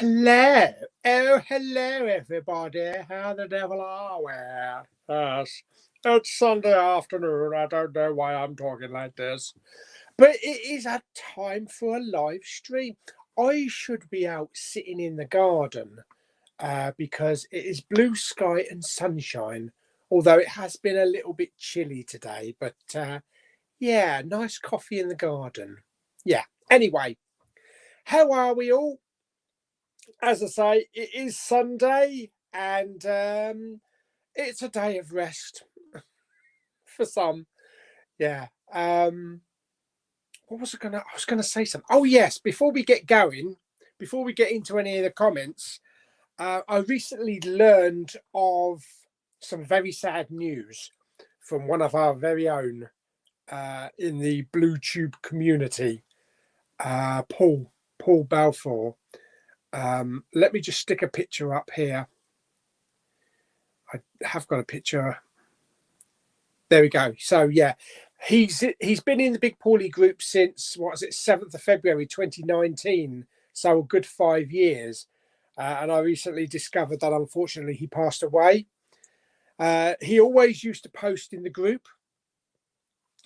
Hello. Oh, hello, everybody. How the devil are we? Yes. It's Sunday afternoon. I don't know why I'm talking like this. But it is a time for a live stream. I should be out sitting in the garden because it is blue sky and sunshine. Although it has been a little bit chilly today. But yeah, nice coffee in the garden. Yeah. Anyway, how are we all? As I say, it is Sunday and it's a day of rest for some. Yeah. What was I gonna? I was gonna say something. Oh yes, before we get going, before we get into any of the comments, I recently learned of some very sad news from one of our very own in the Blue Tube community, Paul Balfour. Let me just stick a picture up here. I have got a picture. There we go. So yeah, he's been in the Big Pauly group since, what is it, 7th of February 2019. So a good 5 years. And I recently discovered that unfortunately he passed away. He always used to post in the group.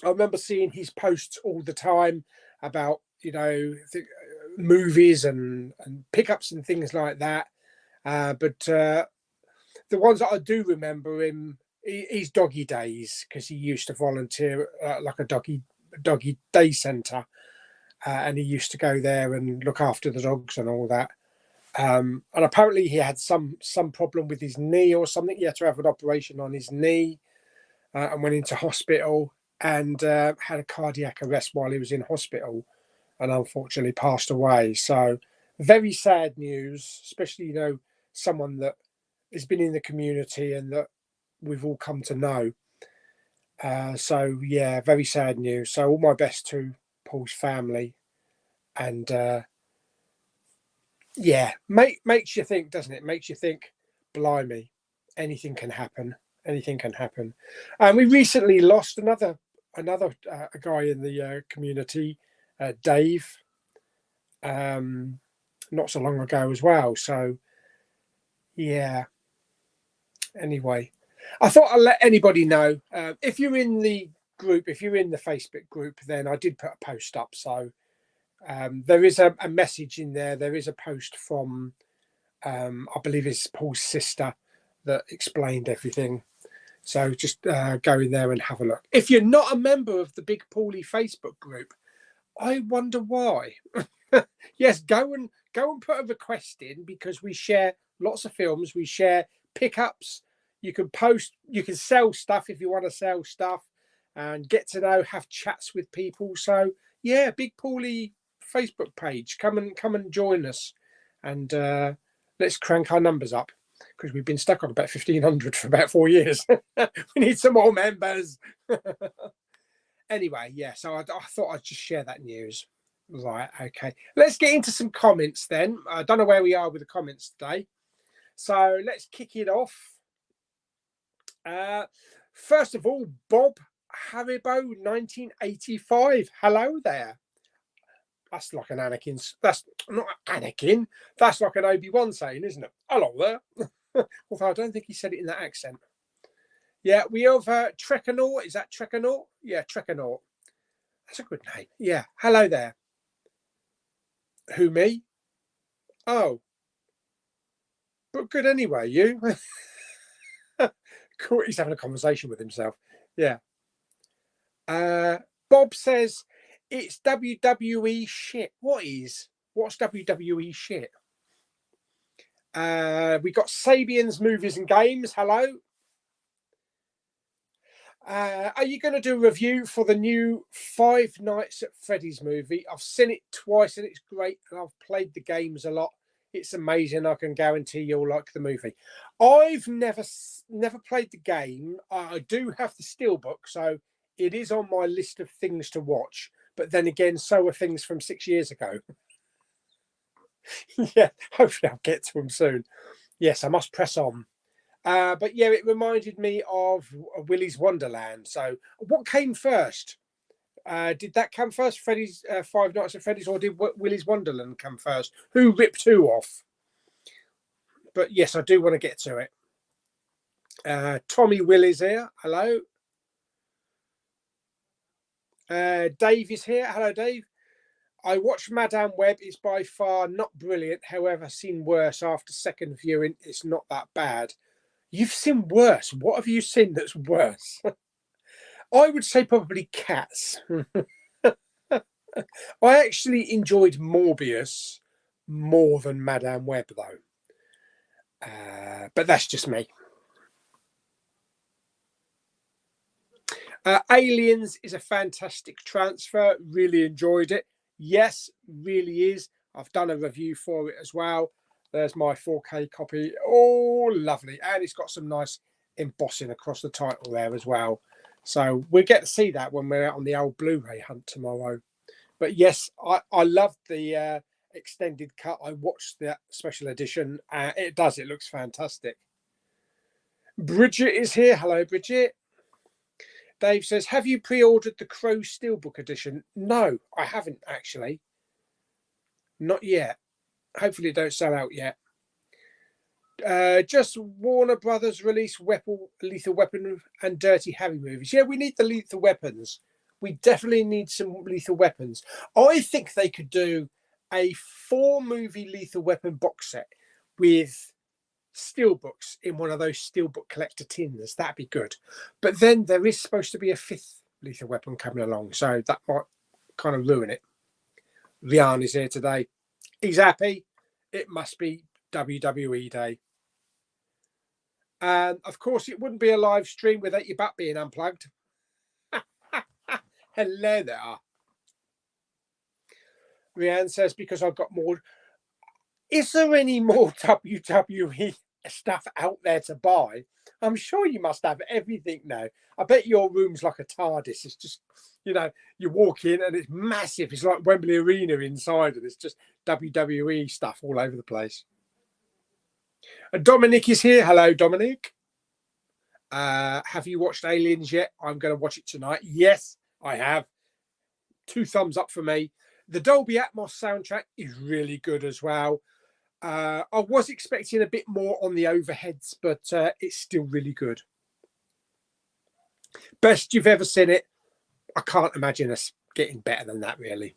I remember seeing his posts all the time about, you know, movies and pickups and things like that. But the ones that I do remember him, his doggy days, because he used to volunteer like a doggy day centre, and he used to go there and look after the dogs and all that. And apparently he had some problem with his knee or something. He had to have an operation on his knee and went into hospital and had a cardiac arrest while he was in hospital, and unfortunately passed away. So very sad news, especially, you know, someone that has been in the community and that we've all come to know. So yeah, very sad news. So all my best to Paul's family. And yeah, makes you think, doesn't it? Makes you think, blimey, anything can happen. Anything can happen. And we recently lost another guy in the community, Dave, not so long ago as well. So yeah. Anyway, I thought I'd let anybody know. If you're in the group, if you're in the Facebook group, then I did put a post up. So there is a message in there. There is a post from, I believe it's Paul's sister, that explained everything. So just go in there and have a look. If you're not a member of the Big Pauly Facebook group, I wonder why. Yes, go and put a request in, because we share lots of films. We share pickups. You can post, you can sell stuff if you want to sell stuff, and get to know, have chats with people. So yeah, Big Pauly Facebook page. Come and join us, and let's crank our numbers up, because we've been stuck on about 1,500 for about 4 years. We need some more members. Anyway, yeah, so I thought I'd just share that news. Right, okay. Let's get into some comments then. I don't know where we are with the comments today. So let's kick it off. First of all, Bob Haribo 1985. Hello there. That's like an Anakin. That's not Anakin. That's like an Obi-Wan saying, isn't it? Hello there. Although I don't think he said it in that accent. Yeah, we have Trekanaut. Is that Trekanaut? Yeah, Trekanaut. That's a good name. Yeah. Hello there. Who, me? Oh. But good anyway, you. Cool. He's having a conversation with himself. Yeah. Bob says it's WWE shit. What's WWE shit? We got Sabian's Movies and Games. Hello. Are you going to do a review for the new Five Nights at Freddy's movie? I've seen it twice and it's great, and I've played the games a lot. It's amazing. I can guarantee you'll like the movie. I've never played the game. I do have the steelbook, so it is on my list of things to watch. But then again, so are things from 6 years ago. Yeah, hopefully I'll get to them soon. Yes, I must press on. But yeah, it reminded me of Willy's Wonderland. So what came first? Did that come first, Freddy's Five Nights at Freddy's, or did Willy's Wonderland come first? Who ripped who off? But yes, I do want to get to it. Tommy Will is here. Hello. Dave is here. Hello, Dave. I watched Madame Web. It's by far not brilliant. However, seen worse after second viewing. It's not that bad. You've seen worse. What have you seen that's worse? I would say probably Cats. I actually enjoyed Morbius more than Madame Web, though. But that's just me. Aliens is a fantastic transfer. Really enjoyed it. Yes, really is. I've done a review for it as well. There's my 4K copy. Oh, lovely. And it's got some nice embossing across the title there as well. So we'll get to see that when we're out on the old Blu-ray hunt tomorrow. But yes, I loved the extended cut. I watched that special edition. It looks fantastic. Bridget is here. Hello, Bridget. Dave says, have you pre-ordered the Crow Steelbook edition? No, I haven't actually. Not yet. Hopefully it don't sell out yet. Just Warner Brothers release Lethal Weapon and Dirty Harry movies. Yeah, we need the Lethal Weapons. We definitely need some Lethal Weapons. I think they could do a 4-movie Lethal Weapon box set with steelbooks in one of those steelbook collector tins. That'd be good. But then there is supposed to be a 5th Lethal Weapon coming along, so that might kind of ruin it. Rian is here today. He's happy. It must be WWE Day. And of course, it wouldn't be a live stream without your butt being unplugged. Hello there. Rian says, because I've got more. Is there any more WWE stuff out there to buy? I'm sure you must have everything now. I bet your room's like a TARDIS. It's just, you walk in and it's massive. It's like Wembley Arena inside, and it's just WWE stuff all over the place. Dominic is here. Hello, Dominic. Have you watched Aliens yet? I'm going to watch it tonight. Yes, I have. 2 thumbs up for me. The Dolby Atmos soundtrack is really good as well. I was expecting a bit more on the overheads, but it's still really good. Best you've ever seen it. I can't imagine us getting better than that, really.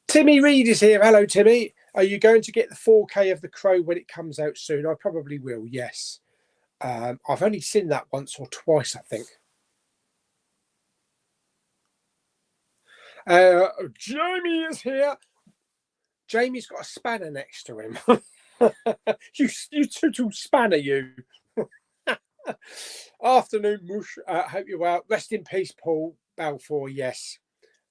Timmy Reed is here. Hello, Timmy. Are you going to get the 4K of The Crow when it comes out soon? I probably will, yes. I've only seen that once or twice, I think. Jamie is here. Jamie's got a spanner next to him. you two spanner, you. Afternoon, Mush. Hope you're well. Rest in peace, Paul Balfour. Yes.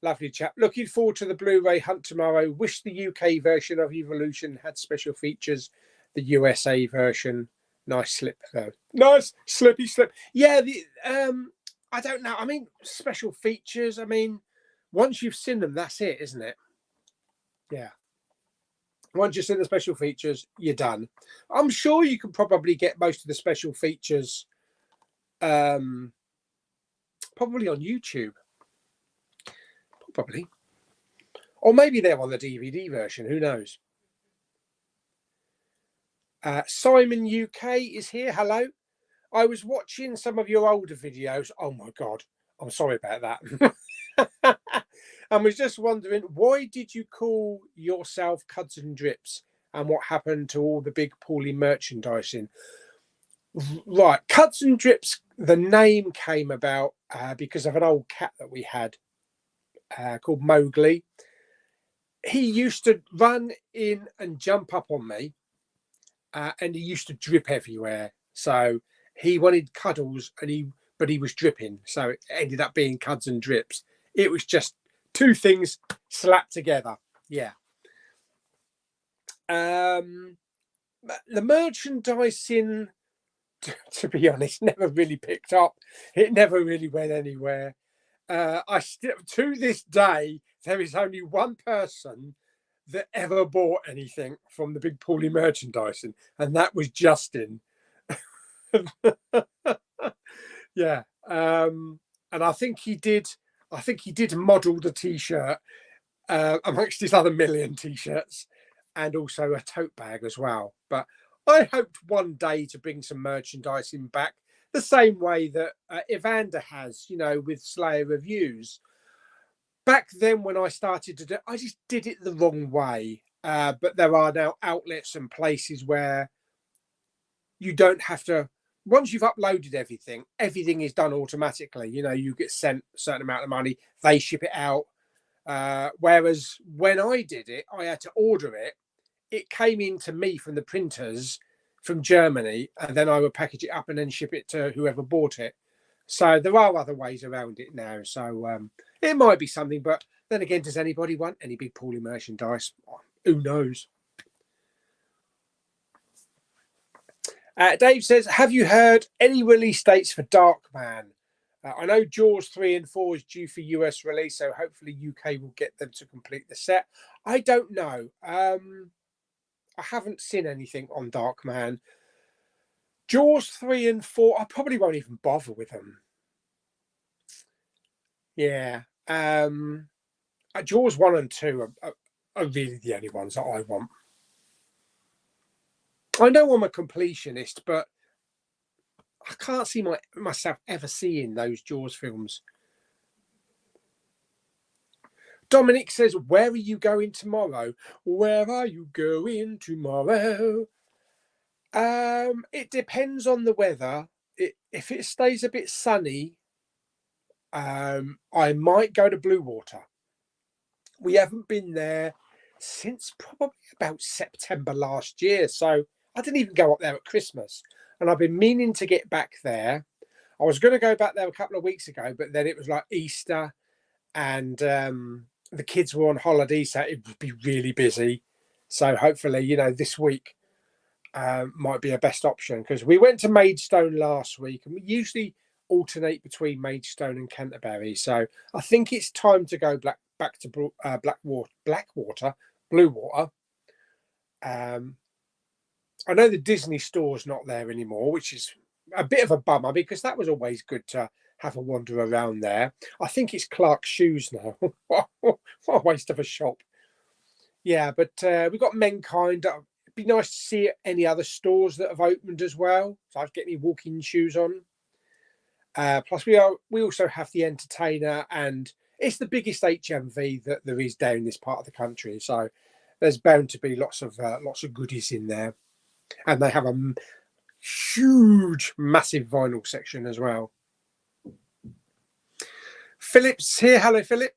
Lovely chap. Looking forward to the Blu-ray hunt tomorrow. Wish the UK version of Evolution had special features. The USA version. Nice slip, though. Nice slippy slip. Yeah, I don't know. I mean, special features. I mean, once you've seen them, that's it, isn't it? Yeah. Once you've seen the special features, you're done. I'm sure you can probably get most of the special features probably on YouTube. Probably. Or maybe they're on the DVD version. Who knows? Simon UK is here. Hello. I was watching some of your older videos. Oh, my God. I'm sorry about that. I was just wondering, why did you call yourself Cuds and Drips, and what happened to all the big Pauly merchandising? Right, Cuds and Drips, the name came about because of an old cat that we had called Mowgli. He used to run in and jump up on me, and he used to drip everywhere. So he wanted cuddles, but he was dripping. So it ended up being Cuds and Drips. It was just 2 things slapped together. Yeah. The merchandising, to be honest, never really picked up. It never really went anywhere. I still, to this day, there is only one person that ever bought anything from the big Pauly merchandising, and that was Justin. Yeah. And I think he did model the t-shirt amongst his other million t-shirts. and also a tote bag as well. But I hoped one day to bring some merchandising back the same way that Evander has, you know, with Slayer reviews. Back then when I started to do it, I just did it the wrong way. But there are now outlets and places where you don't have to, once you've uploaded everything, everything is done automatically. You know, you get sent a certain amount of money, they ship it out. Whereas when I did it, I had to order it. It came in to me from the printers from Germany, and then I would package it up and then ship it to whoever bought it. So there are other ways around it now. So it might be something, but then again, does anybody want any big Pauly merchandise? Who knows? Dave says, have you heard any release dates for Darkman? I know Jaws 3 and 4 is due for US release, so hopefully UK will get them to complete the set. I don't know. I haven't seen anything on Darkman. Jaws 3 and 4, I probably won't even bother with them. Yeah. Jaws 1 and 2 are really the only ones that I want. I know I'm a completionist, but I can't see myself ever seeing those Jaws films. Dominic says, where are you going tomorrow? Where are you going tomorrow? It depends on the weather. If it stays a bit sunny, I might go to Blue Water. We haven't been there since probably about September last year. So I didn't even go up there at Christmas. And I've been meaning to get back there. I was going to go back there a couple of weeks ago, but then it was like Easter and the kids were on holiday, so it would be really busy. So hopefully, you know, this week might be a best option, because we went to Maidstone last week and we usually alternate between Maidstone and Canterbury. So I think it's time to go back to Blue Water. I know the Disney store's not there anymore, which is a bit of a bummer, because that was always good to have a wander around there. I think it's Clark's Shoes now. What a waste of a shop. Yeah, but we've got Menkind. It'd be nice to see any other stores that have opened as well, so I can get me walking shoes on. Plus, we also have the Entertainer, and it's the biggest HMV that there is down this part of the country. So there's bound to be lots of goodies in there, and they have a huge, massive vinyl section as well. Philip's here. Hello, Philip.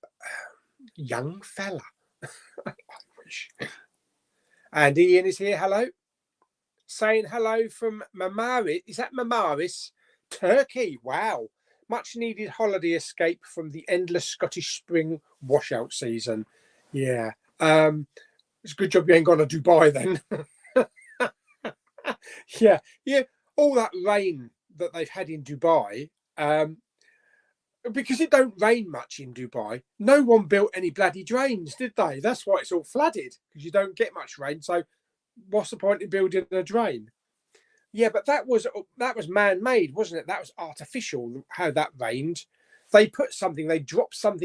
Young fella. I wish. And Ian is here. Hello. Saying hello from Mamaris. Is that Mamaris? Turkey. Wow. Much needed holiday escape from the endless Scottish spring washout season. Yeah. It's a good job you ain't gone to Dubai then. Yeah. All that rain that they've had in Dubai, because it don't rain much in Dubai, no one built any bloody drains, did they? That's why it's all flooded, because you don't get much rain. So what's the point in building a drain? Yeah, but that was man-made, wasn't it? That was artificial, how that rained. They dropped something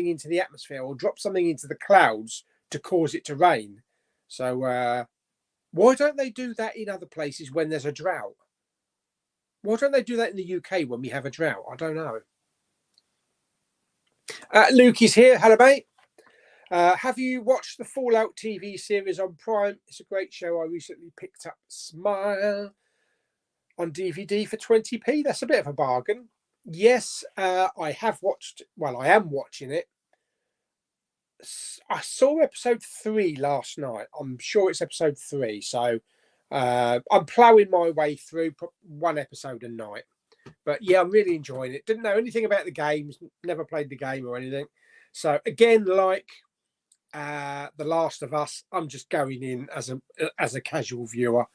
into the atmosphere or dropped something into the clouds to cause it to rain. So why don't they do that in other places when there's a drought? Why don't they do that in the UK when we have a drought? I don't know. Luke is here. Hello, mate. Have you watched the Fallout TV series on Prime? It's a great show. I recently picked up Smile on DVD for 20p. That's a bit of a bargain. Yes, I have watched. Well, I am watching it. I saw episode 3 last night. I'm sure it's episode 3. So I'm ploughing my way through one episode a night. But yeah, I'm really enjoying it. Didn't know anything about the games, never played the game or anything. So again, like The Last of Us, I'm just going in as a casual viewer,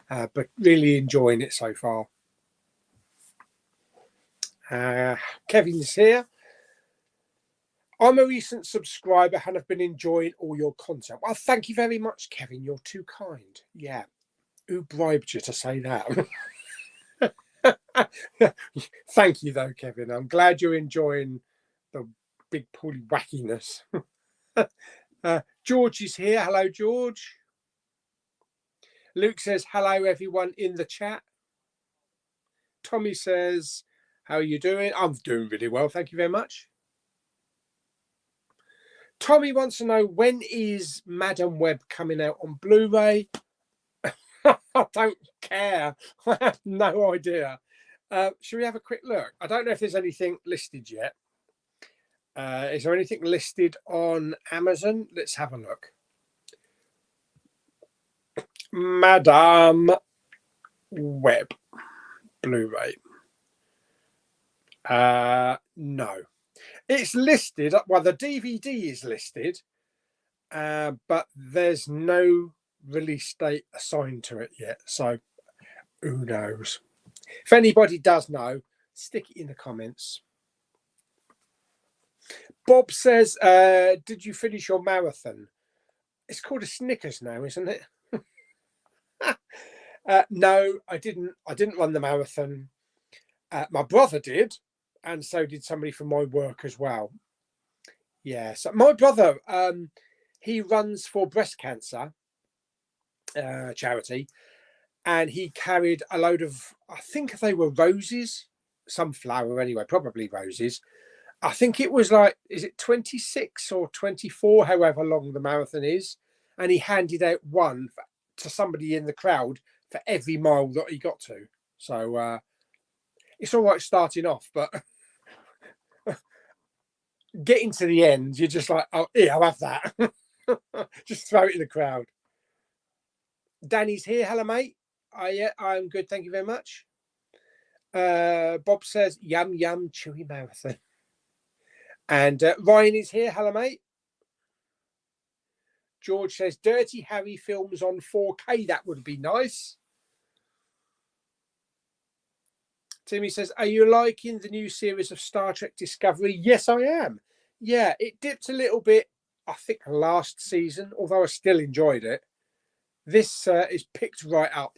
but really enjoying it so far. Kevin's here. I'm a recent subscriber and have been enjoying all your content. Well, thank you very much, Kevin. You're too kind. Yeah. Who bribed you to say that? Thank you, though, Kevin. I'm glad you're enjoying the big Pauly wackiness. George is here. Hello, George. Luke says, hello, everyone in the chat. Tommy says, how are you doing? I'm doing really well. Thank you very much. Tommy wants to know, when is Madam Web coming out on Blu-ray? I don't care. I have no idea. Should we have a quick look? I don't know if there's anything listed yet. Is there anything listed on Amazon? Let's have a look. Madam Web Blu-ray. No. It's listed. Well, the DVD is listed, but there's no release date assigned to it yet. So who knows? If anybody does know, stick it in the comments. Bob says, did you finish your marathon? It's called a Snickers now, isn't it? No, I didn't. I didn't run the marathon. My brother did, and so did somebody from my work as well. Yeah, so my brother, he runs for breast cancer charity, and he carried a load of, I think they were roses, some flower anyway, probably roses. I think it was like, is it 26 or 24, however long the marathon is, and he handed out one to somebody in the crowd for every mile that he got to. So it's all right starting off, but getting to the end, you're just like, oh, yeah, I'll have that. Just throw it in the crowd. Danny's here. Hello, mate. Yeah, I'm good. Thank you very much. Bob says, yum, yum, chewy marathon. And Ryan is here. Hello, mate. George says, Dirty Harry films on 4K. That would be nice. Timmy says, are you liking the new series of Star Trek Discovery? Yes, I am. Yeah, it dipped a little bit, I think, last season, although I still enjoyed it. This is picked right up.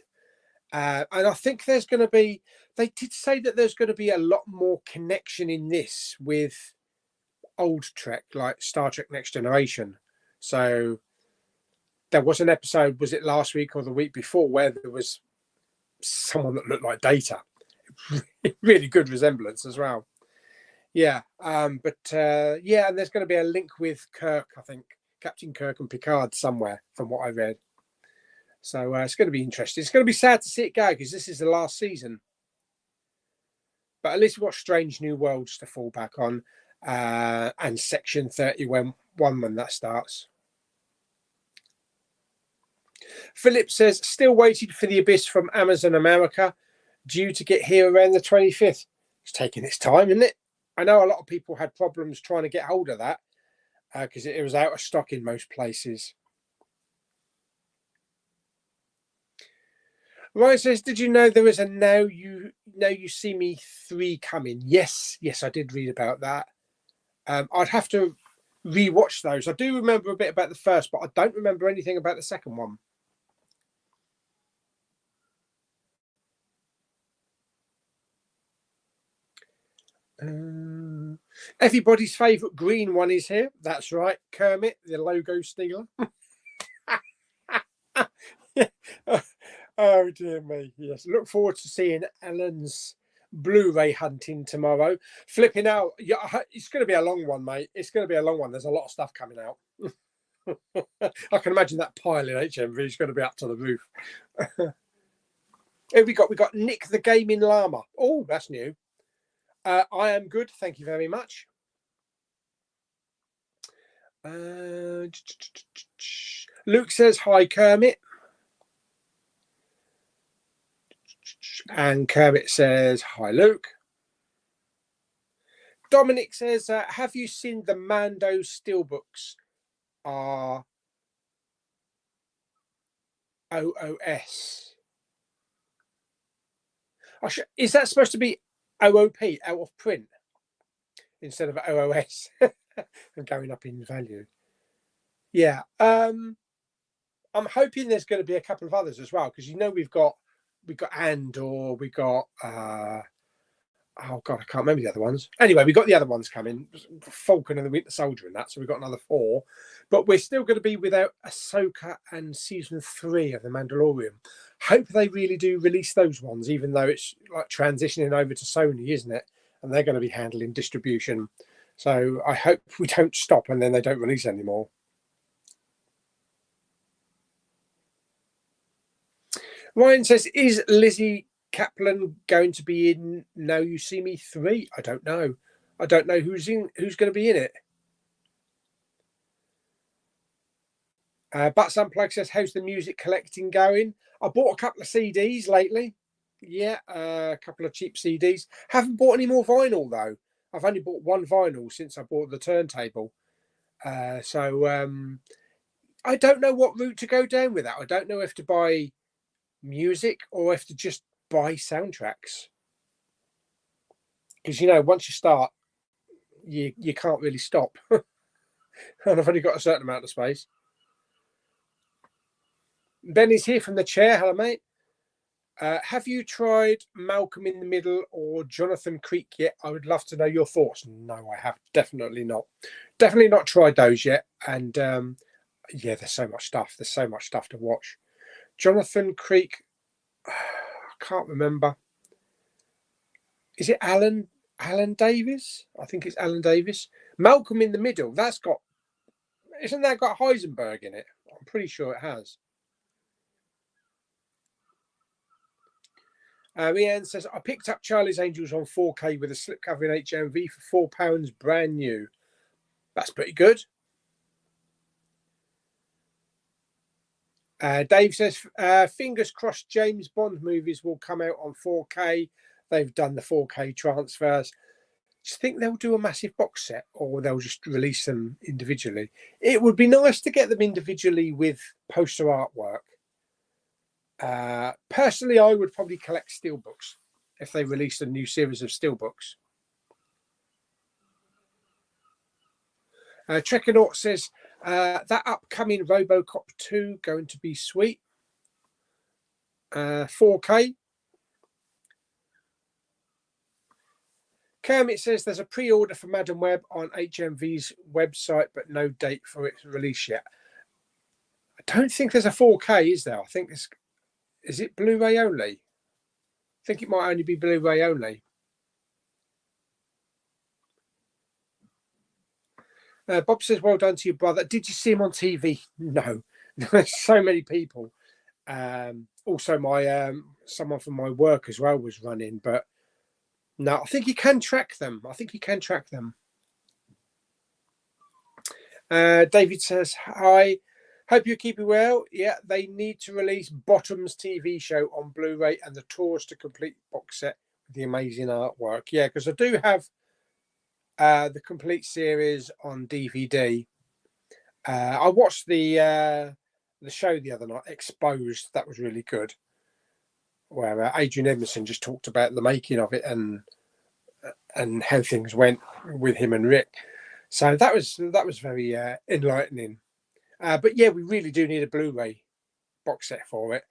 And I think there's going to be, they did say that there's going to be a lot more connection in this with old Trek, like Star Trek Next Generation. So there was an episode, was it last week or the week before, where there was someone that looked like Data. Really good resemblance as well. Yeah, but yeah, and there's going to be a link with Kirk, I think, Captain Kirk and Picard somewhere, from what I read. So it's going to be interesting. It's going to be sad to see it go, because this is the last season. But at least we've got Strange New Worlds to fall back on, and Section 31 when that starts. Philip says, still waiting for The Abyss from Amazon America, due to get here around the 25th. It's taking its time, isn't it? I know a lot of people had problems trying to get hold of that, because it was out of stock in most places. Ryan says, did you know there is a Now You See Me 3 coming? Yes, I did read about that. I'd have to rewatch those. I do remember a bit about the first, but I don't remember anything about the second one. Everybody's favourite green one is here. That's right, Kermit, the logo stealer. Oh dear me. Yes, look forward to seeing Alan's Blu-ray hunting tomorrow. Flipping out. Yeah, it's going to be a long one, mate. It's going to be a long one. There's a lot of stuff coming out. I can imagine that pile in HMV is going to be up to the roof. Who we got? We got Nick the Gaming Llama. Oh, that's new. I am good, thank you very much. Luke says, hi, Kermit. And Kermit says, hi, Luke. Dominic says, have you seen the Mando steelbooks? OOS. Is that supposed to be OOP, out of print, instead of OOS? And going up in value. Yeah. I'm hoping there's going to be a couple of others as well, because we've got Andor, we got Oh God, I can't remember the other ones. Anyway, we got the other ones coming, Falcon and the Winter Soldier and that, so we've got another 4. But we're still going to be without Ahsoka and season 3 of The Mandalorian. Hope they really do release those ones, even though it's like transitioning over to Sony, isn't it? And they're going to be handling distribution. So I hope we don't stop and then they don't release anymore. Ryan says, is Lizzie Kaplan going to be in Now You See Me 3? I don't know. I don't know who's going to be in it. Butts Unplugged says, how's the music collecting going? I bought a couple of CDs lately. Yeah, a couple of cheap CDs. Haven't bought any more vinyl though. I've only bought one vinyl since I bought the turntable. So I don't know what route to go down with that. I don't know if to buy music or if to just buy soundtracks. Because, you know, once you start, you can't really stop. And I've only got a certain amount of space. Ben is here from the chair. Hello, mate. Have you tried Malcolm in the Middle or Jonathan Creek yet? I would love to know your thoughts. No, I have definitely not. Definitely not tried those yet. And yeah, there's so much stuff. There's so much stuff to watch. Jonathan Creek, I can't remember. Is it Alan Davis? I think it's Alan Davis. Malcolm in the Middle. Isn't that got Heisenberg in it? I'm pretty sure it has. Ian says, I picked up Charlie's Angels on 4K with a slipcover in HMV for £4, brand new. That's pretty good. Dave says, fingers crossed James Bond movies will come out on 4K. They've done the 4K transfers. Do you think they'll do a massive box set or they'll just release them individually? It would be nice to get them individually with poster artwork. Personally, I would probably collect steelbooks if they released a new series of steelbooks. Trekanaut says, that upcoming Robocop 2 going to be sweet. 4K. Kermit says there's a pre-order for Madam Web on HMV's website, but no date for its release yet. I don't think there's a 4K, is there? I think it's... Is it Blu-ray only? I think it might only be Blu-ray only. Bob says, well done to your brother. Did you see him on TV? No. There's so many people. Also, my someone from my work as well was running, but no, I think you can track them. David says, hi. Hope you're keeping well. Yeah, they need to release Bottom's TV show on Blu-ray and the Tours to Complete box set with the amazing artwork. Yeah, because I do have the complete series on DVD. I watched the show the other night, Exposed. That was really good. Where Adrian Edmondson just talked about the making of it and how things went with him and Rick. So that was very enlightening. But yeah, we really do need a Blu-ray box set for it.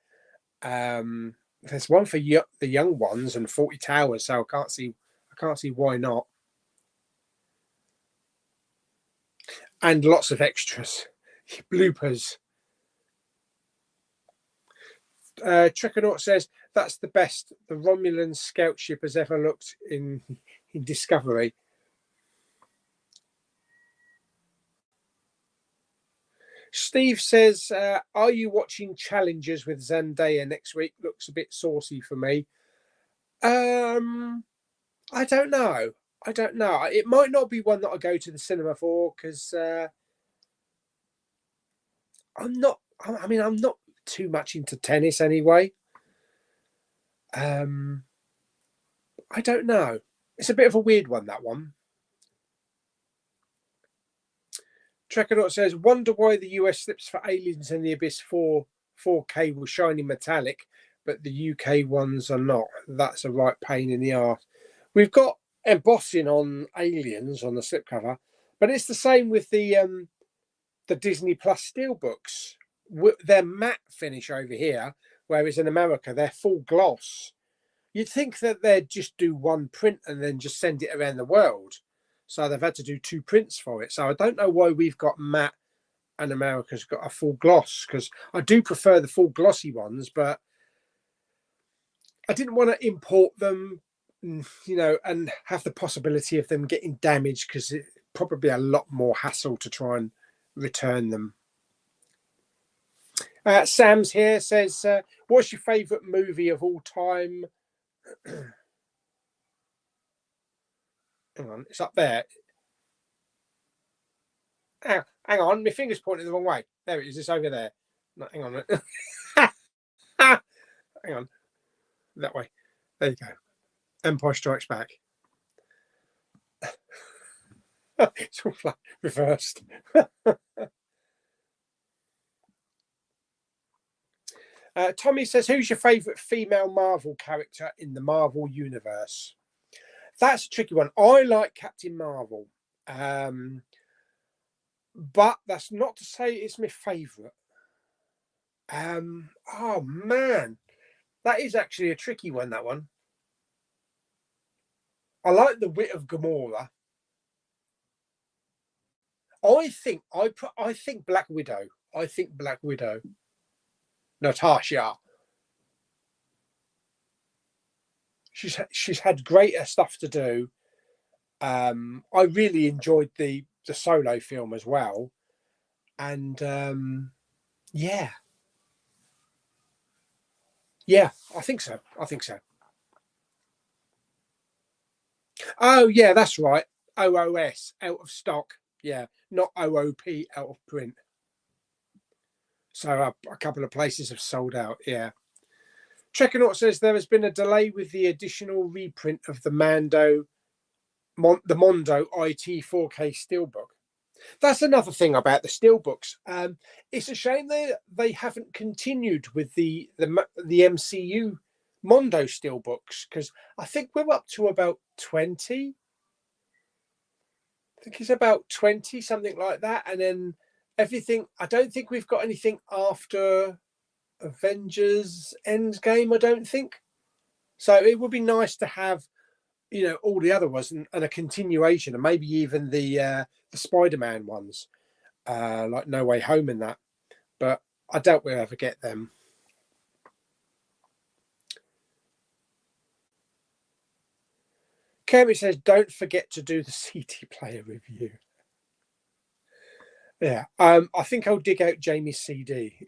There's one for the young ones and 40 Towers, so I can't see why not. And lots of extras, bloopers. Trekanaut says that's the best the Romulan scout ship has ever looked in Discovery. Steve says, are you watching Challengers with Zendaya next week? Looks a bit saucy for me. I don't know. It might not be one that I go to the cinema for because I'm not too much into tennis anyway. I don't know. It's a bit of a weird one, that one. Trekanaut says, wonder why the US slips for Aliens in the Abyss 4K will shiny metallic, but the UK ones are not. That's a right pain in the arse. We've got embossing on Aliens on the slipcover, but it's the same with the Disney Plus steelbooks. They're matte finish over here, whereas in America they're full gloss. You'd think that they'd just do one print and then just send it around the world. So they've had to do 2 prints for it. So I don't know why we've got matte and America's got a full gloss, because I do prefer the full glossy ones, but I didn't want to import them, you know, and have the possibility of them getting damaged, because it's probably a lot more hassle to try and return them. Sam's here, says, what's your favourite movie of all time? Hang on, it's up there. Hang on, my finger's pointing the wrong way. There it is, it's over there. No, hang on. Hang on. That way. There you go. Empire Strikes Back. It's all like reversed. Tommy says, who's your favourite female Marvel character in the Marvel universe? That's a tricky one. I like Captain Marvel. But that's not to say it's my favourite. Oh, man. That is actually a tricky one, that one. I like the wit of Gamora. I think Black Widow. I think Black Widow. Natasha. She's had greater stuff to do. I really enjoyed the solo film as well, and yeah, I think so. Oh yeah, that's right. OOS, out of stock. Yeah, not OOP, out of print. So a couple of places have sold out. Yeah. Trekanaut says there has been a delay with the additional reprint of the Mondo IT 4K Steelbook. That's another thing about the Steelbooks. It's a shame they haven't continued with the MCU Mondo Steelbooks, because I think we're up to about 20. I think it's about 20, something like that. And then everything, I don't think we've got anything after Avengers Endgame, I don't think. So it would be nice to have, you know, all the other ones and a continuation, and maybe even the Spider-Man ones, like No Way Home and that. But I doubt we'll ever get them. Kermit says, don't forget to do the CD player review. Yeah, I think I'll dig out Jamie's CD.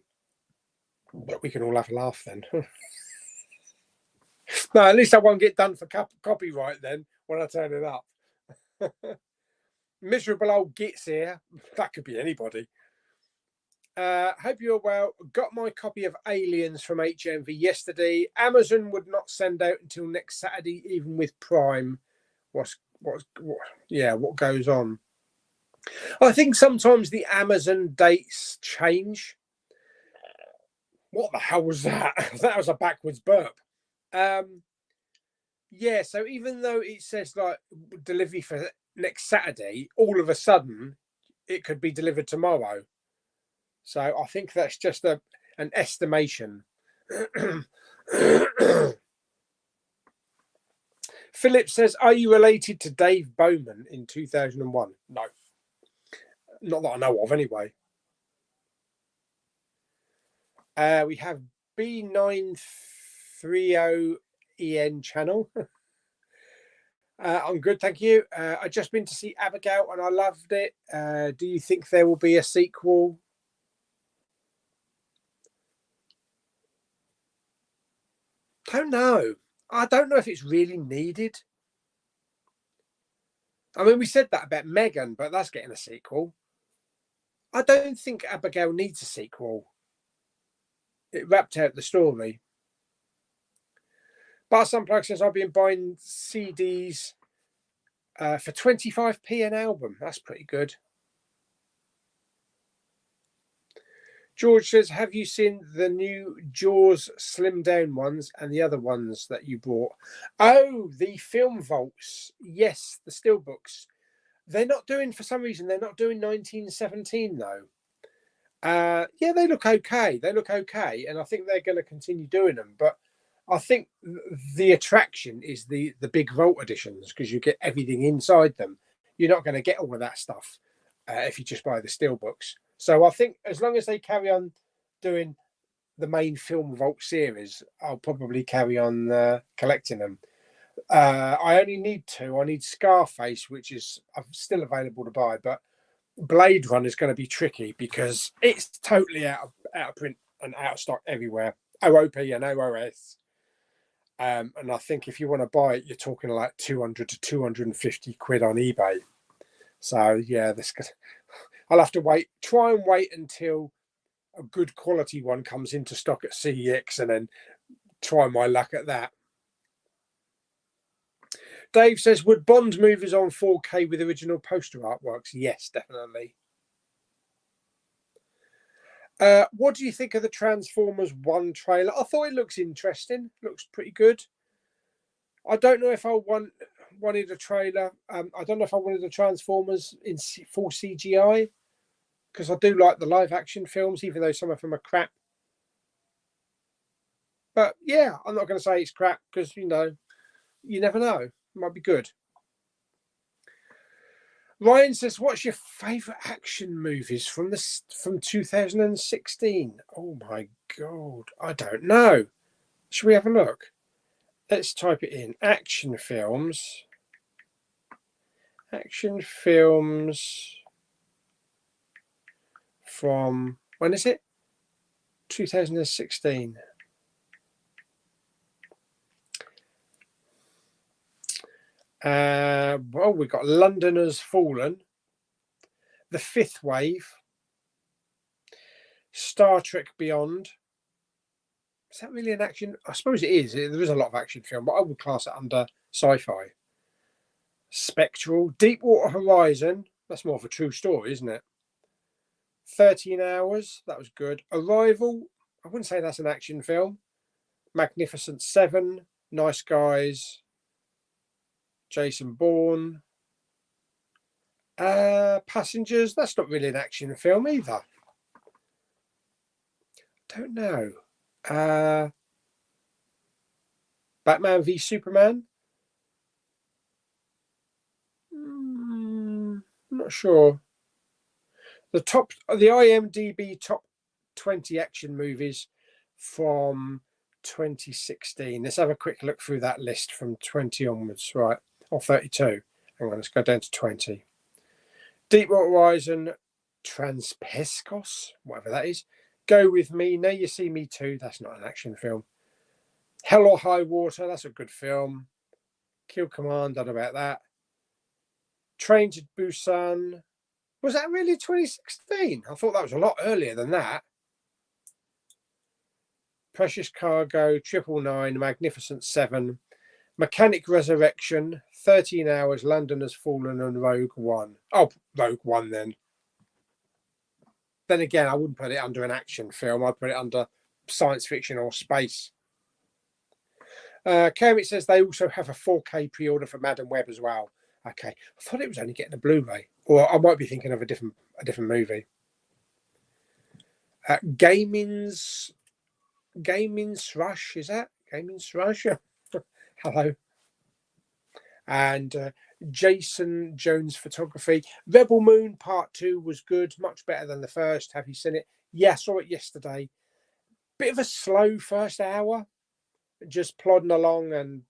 But we can all have a laugh then. No, at least I won't get done for copyright then when I turn it up. Miserable old Gits here. That could be anybody. Hope you're well. Got my copy of Aliens from HMV yesterday. Amazon would not send out until next Saturday, even with Prime. What goes on? I think sometimes the Amazon dates change. What the hell was that? That was a backwards burp. Yeah, so even though it says like delivery for next Saturday, all of a sudden it could be delivered tomorrow. So I think that's just an estimation. Philip says, are you related to Dave Bowman in 2001? No. Not that I know of, anyway. We have B930EN channel. I'm good, thank you. I've just been to see Abigail and I loved it. Do you think there will be a sequel? Don't know. I don't know if it's really needed. I mean, we said that about Megan, but that's getting a sequel. I don't think Abigail needs a sequel. It wrapped out the story. But some plug says, I've been buying CDs for 25p an album. That's pretty good. George says, have you seen the new Jaws slim down ones and the other ones that you bought? Oh, the film vaults. Yes, the steelbooks. They're not doing, for some reason, they're not doing 1917 though. Yeah, they look okay. They look okay. And I think they're going to continue doing them. But I think the attraction is the big vault editions, because you get everything inside them. You're not going to get all of that stuff if you just buy the steelbooks. So I think as long as they carry on doing the main film vault series, I'll probably carry on collecting them. I only need two. I need Scarface, which is still available to buy, but Blade Runner is going to be tricky because it's totally out of print and out of stock everywhere. OOP and OOS. And I think if you want to buy it, you're talking like 200 to 250 quid on eBay. So yeah, I'll have to try and wait until a good quality one comes into stock at CEX and then try my luck at that. Dave says, would Bond movies on 4K with original poster artworks? Yes, definitely. What do you think of the Transformers 1 trailer? I thought it looks interesting. Looks pretty good. I don't know if I wanted a trailer. I don't know if I wanted the Transformers in full CGI, because I do like the live action films, even though some of them are crap. But yeah, I'm not going to say it's crap, because, you know, you never know. It might be good. Ryan says, what's your favourite action movies from 2016? Oh my God, I don't know. Should we have a look? Let's type it in. Action films. Action films from, when is it? 2016. Well, we've got London Has Fallen, The Fifth Wave, Star Trek Beyond. Is that really an action? I suppose it is. There is a lot of action film, but I would class it under sci-fi. Spectral, Deepwater Horizon. That's more of a true story, isn't it? 13 Hours. That was good. Arrival. I wouldn't say that's an action film. Magnificent Seven. Nice Guys. Jason Bourne. Passengers. That's not really an action film either. Don't know. Batman v Superman. I'm not sure. The IMDb top 20 action movies from 2016. Let's have a quick look through that list from 20 onwards, right? Or 32. Hang on, let's go down to 20. Deepwater Horizon, Transpescos, whatever that is. Go With Me, Now You See Me Too. That's not an action film. Hell or High Water, that's a good film. Kill Command, don't know about that. Train to Busan. Was that really 2016? I thought that was a lot earlier than that. Precious Cargo, 999, Magnificent Seven, Mechanic Resurrection, 13 Hours, London Has Fallen, and Rogue One. Oh, Rogue One then. Then again, I wouldn't put it under an action film. I'd put it under science fiction or space. Kermit says they also have a 4K pre-order for Madam Web as well. Okay, I thought it was only getting a Blu-ray, or I might be thinking of a different movie. Gaming's Rush, is that Gaming's Rush? Hello. And Jason Jones Photography. Rebel Moon Part 2 was good, much better than the first. Have you seen it? Yeah, I saw it yesterday. Bit of a slow first hour, just plodding along and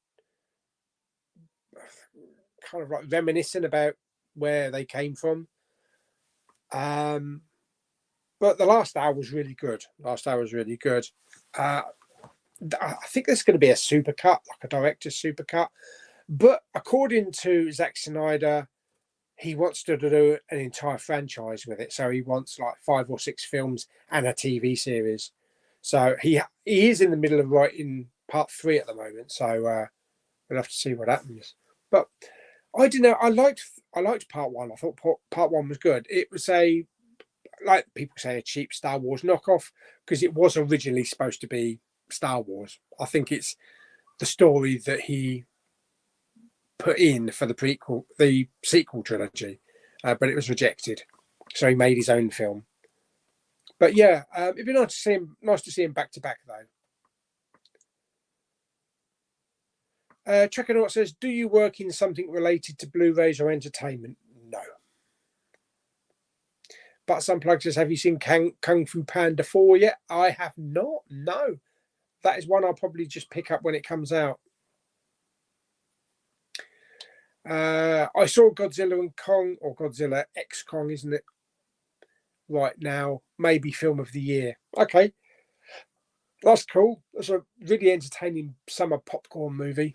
kind of like reminiscing about where they came from. But the last hour was really good. I think there's going to be a supercut, like a director's supercut. But according to Zack Snyder, he wants to do an entire franchise with it. So he wants like 5 or 6 films and a TV series. So he is in the middle of writing part 3 at the moment. So we'll have to see what happens. But I don't know. I liked part 1. I thought part 1 was good. It was like people say, a cheap Star Wars knockoff, because it was originally supposed to be Star Wars. I think it's the story that he put in for the sequel trilogy, but it was rejected, so he made his own film. But yeah, it'd be nice to see him back to back though. Trekanaut says, do you work in something related to Blu-rays or entertainment? No. But some plug says, have you seen Kung Fu Panda 4 yet? I have not. No. That is one I'll probably just pick up when it comes out. I saw Godzilla and Kong, or Godzilla X Kong, isn't it? Right now, maybe film of the year. Okay. That's cool. That's a really entertaining summer popcorn movie.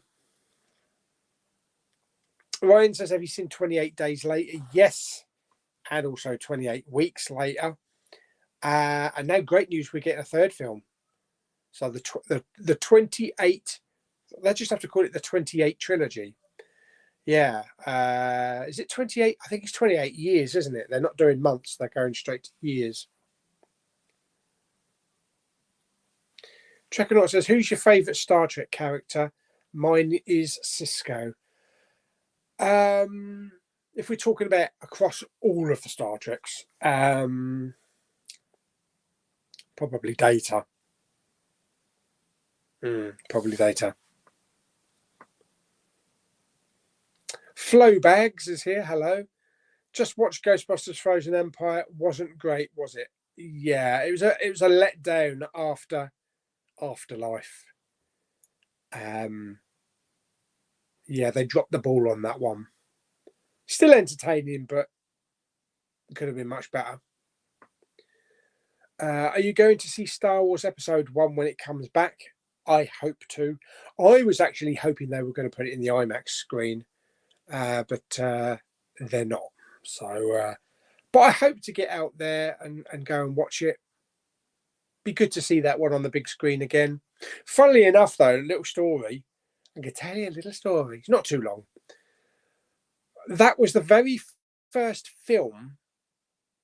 Ryan says, have you seen 28 Days Later? Yes. And also 28 Weeks Later. And now great news, we're getting a third film. So the 28, they just have to call it the 28 trilogy. Yeah. Is it 28? I think it's 28 years, isn't it? They're not doing months. They're going straight to years. Trekanaut says, who's your favourite Star Trek character? Mine is Cisco. If we're talking about across all of the Star Treks, probably Data. Probably Data. Flow Bags is here. Hello. Just watched Ghostbusters Frozen Empire. Wasn't great, was it? Yeah, it was a letdown after Afterlife. Yeah, they dropped the ball on that one. Still entertaining, but could have been much better. Are you going to see Star Wars Episode 1 when it comes back? I hope to. I was actually hoping they were going to put it in the IMAX screen, but they're not. So, but I hope to get out there and go and watch it. Be good to see that one on the big screen again. Funnily enough, though, a little story. I can tell you a little story. It's not too long. That was the very first film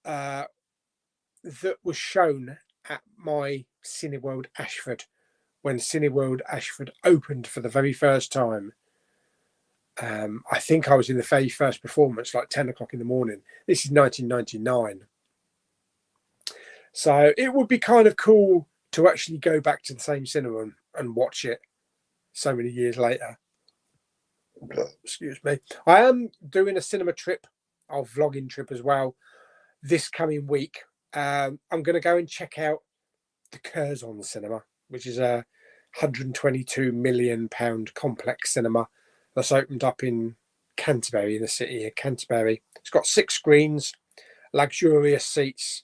that was shown at my Cineworld Ashford when Cineworld Ashford opened for the very first time. I think I was in the very first performance, like 10 o'clock in the morning. This is 1999. So it would be kind of cool to actually go back to the same cinema and watch it so many years later. Excuse me. I am doing a cinema trip, a vlogging trip as well, this coming week. I'm going to go and check out the Curzon Cinema, which is a £122 million complex cinema that's opened up in Canterbury, in the city of Canterbury. It's got 6 screens, luxurious seats,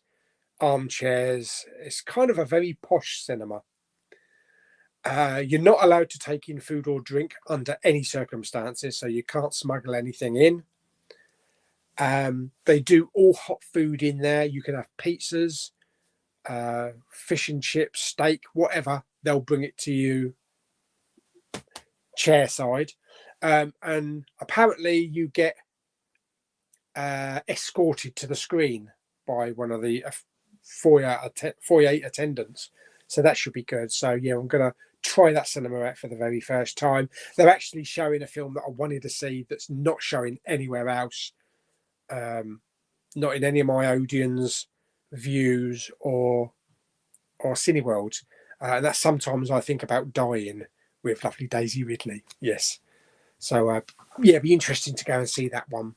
armchairs. It's kind of a very posh cinema. You're not allowed to take in food or drink under any circumstances, so you can't smuggle anything in. They do all hot food in there. You can have pizzas, fish and chips, steak, whatever. They'll bring it to you chairside. And apparently you get escorted to the screen by one of the foyer attendants. So that should be good. So yeah, I'm going to try that cinema out for the very first time. They're actually showing a film that I wanted to see that's not showing anywhere else. Not in any of my Odeons, Views, or Cineworld. And that's Sometimes I Think About Dying with lovely Daisy Ridley. Yes. So, yeah, it'd be interesting to go and see that one.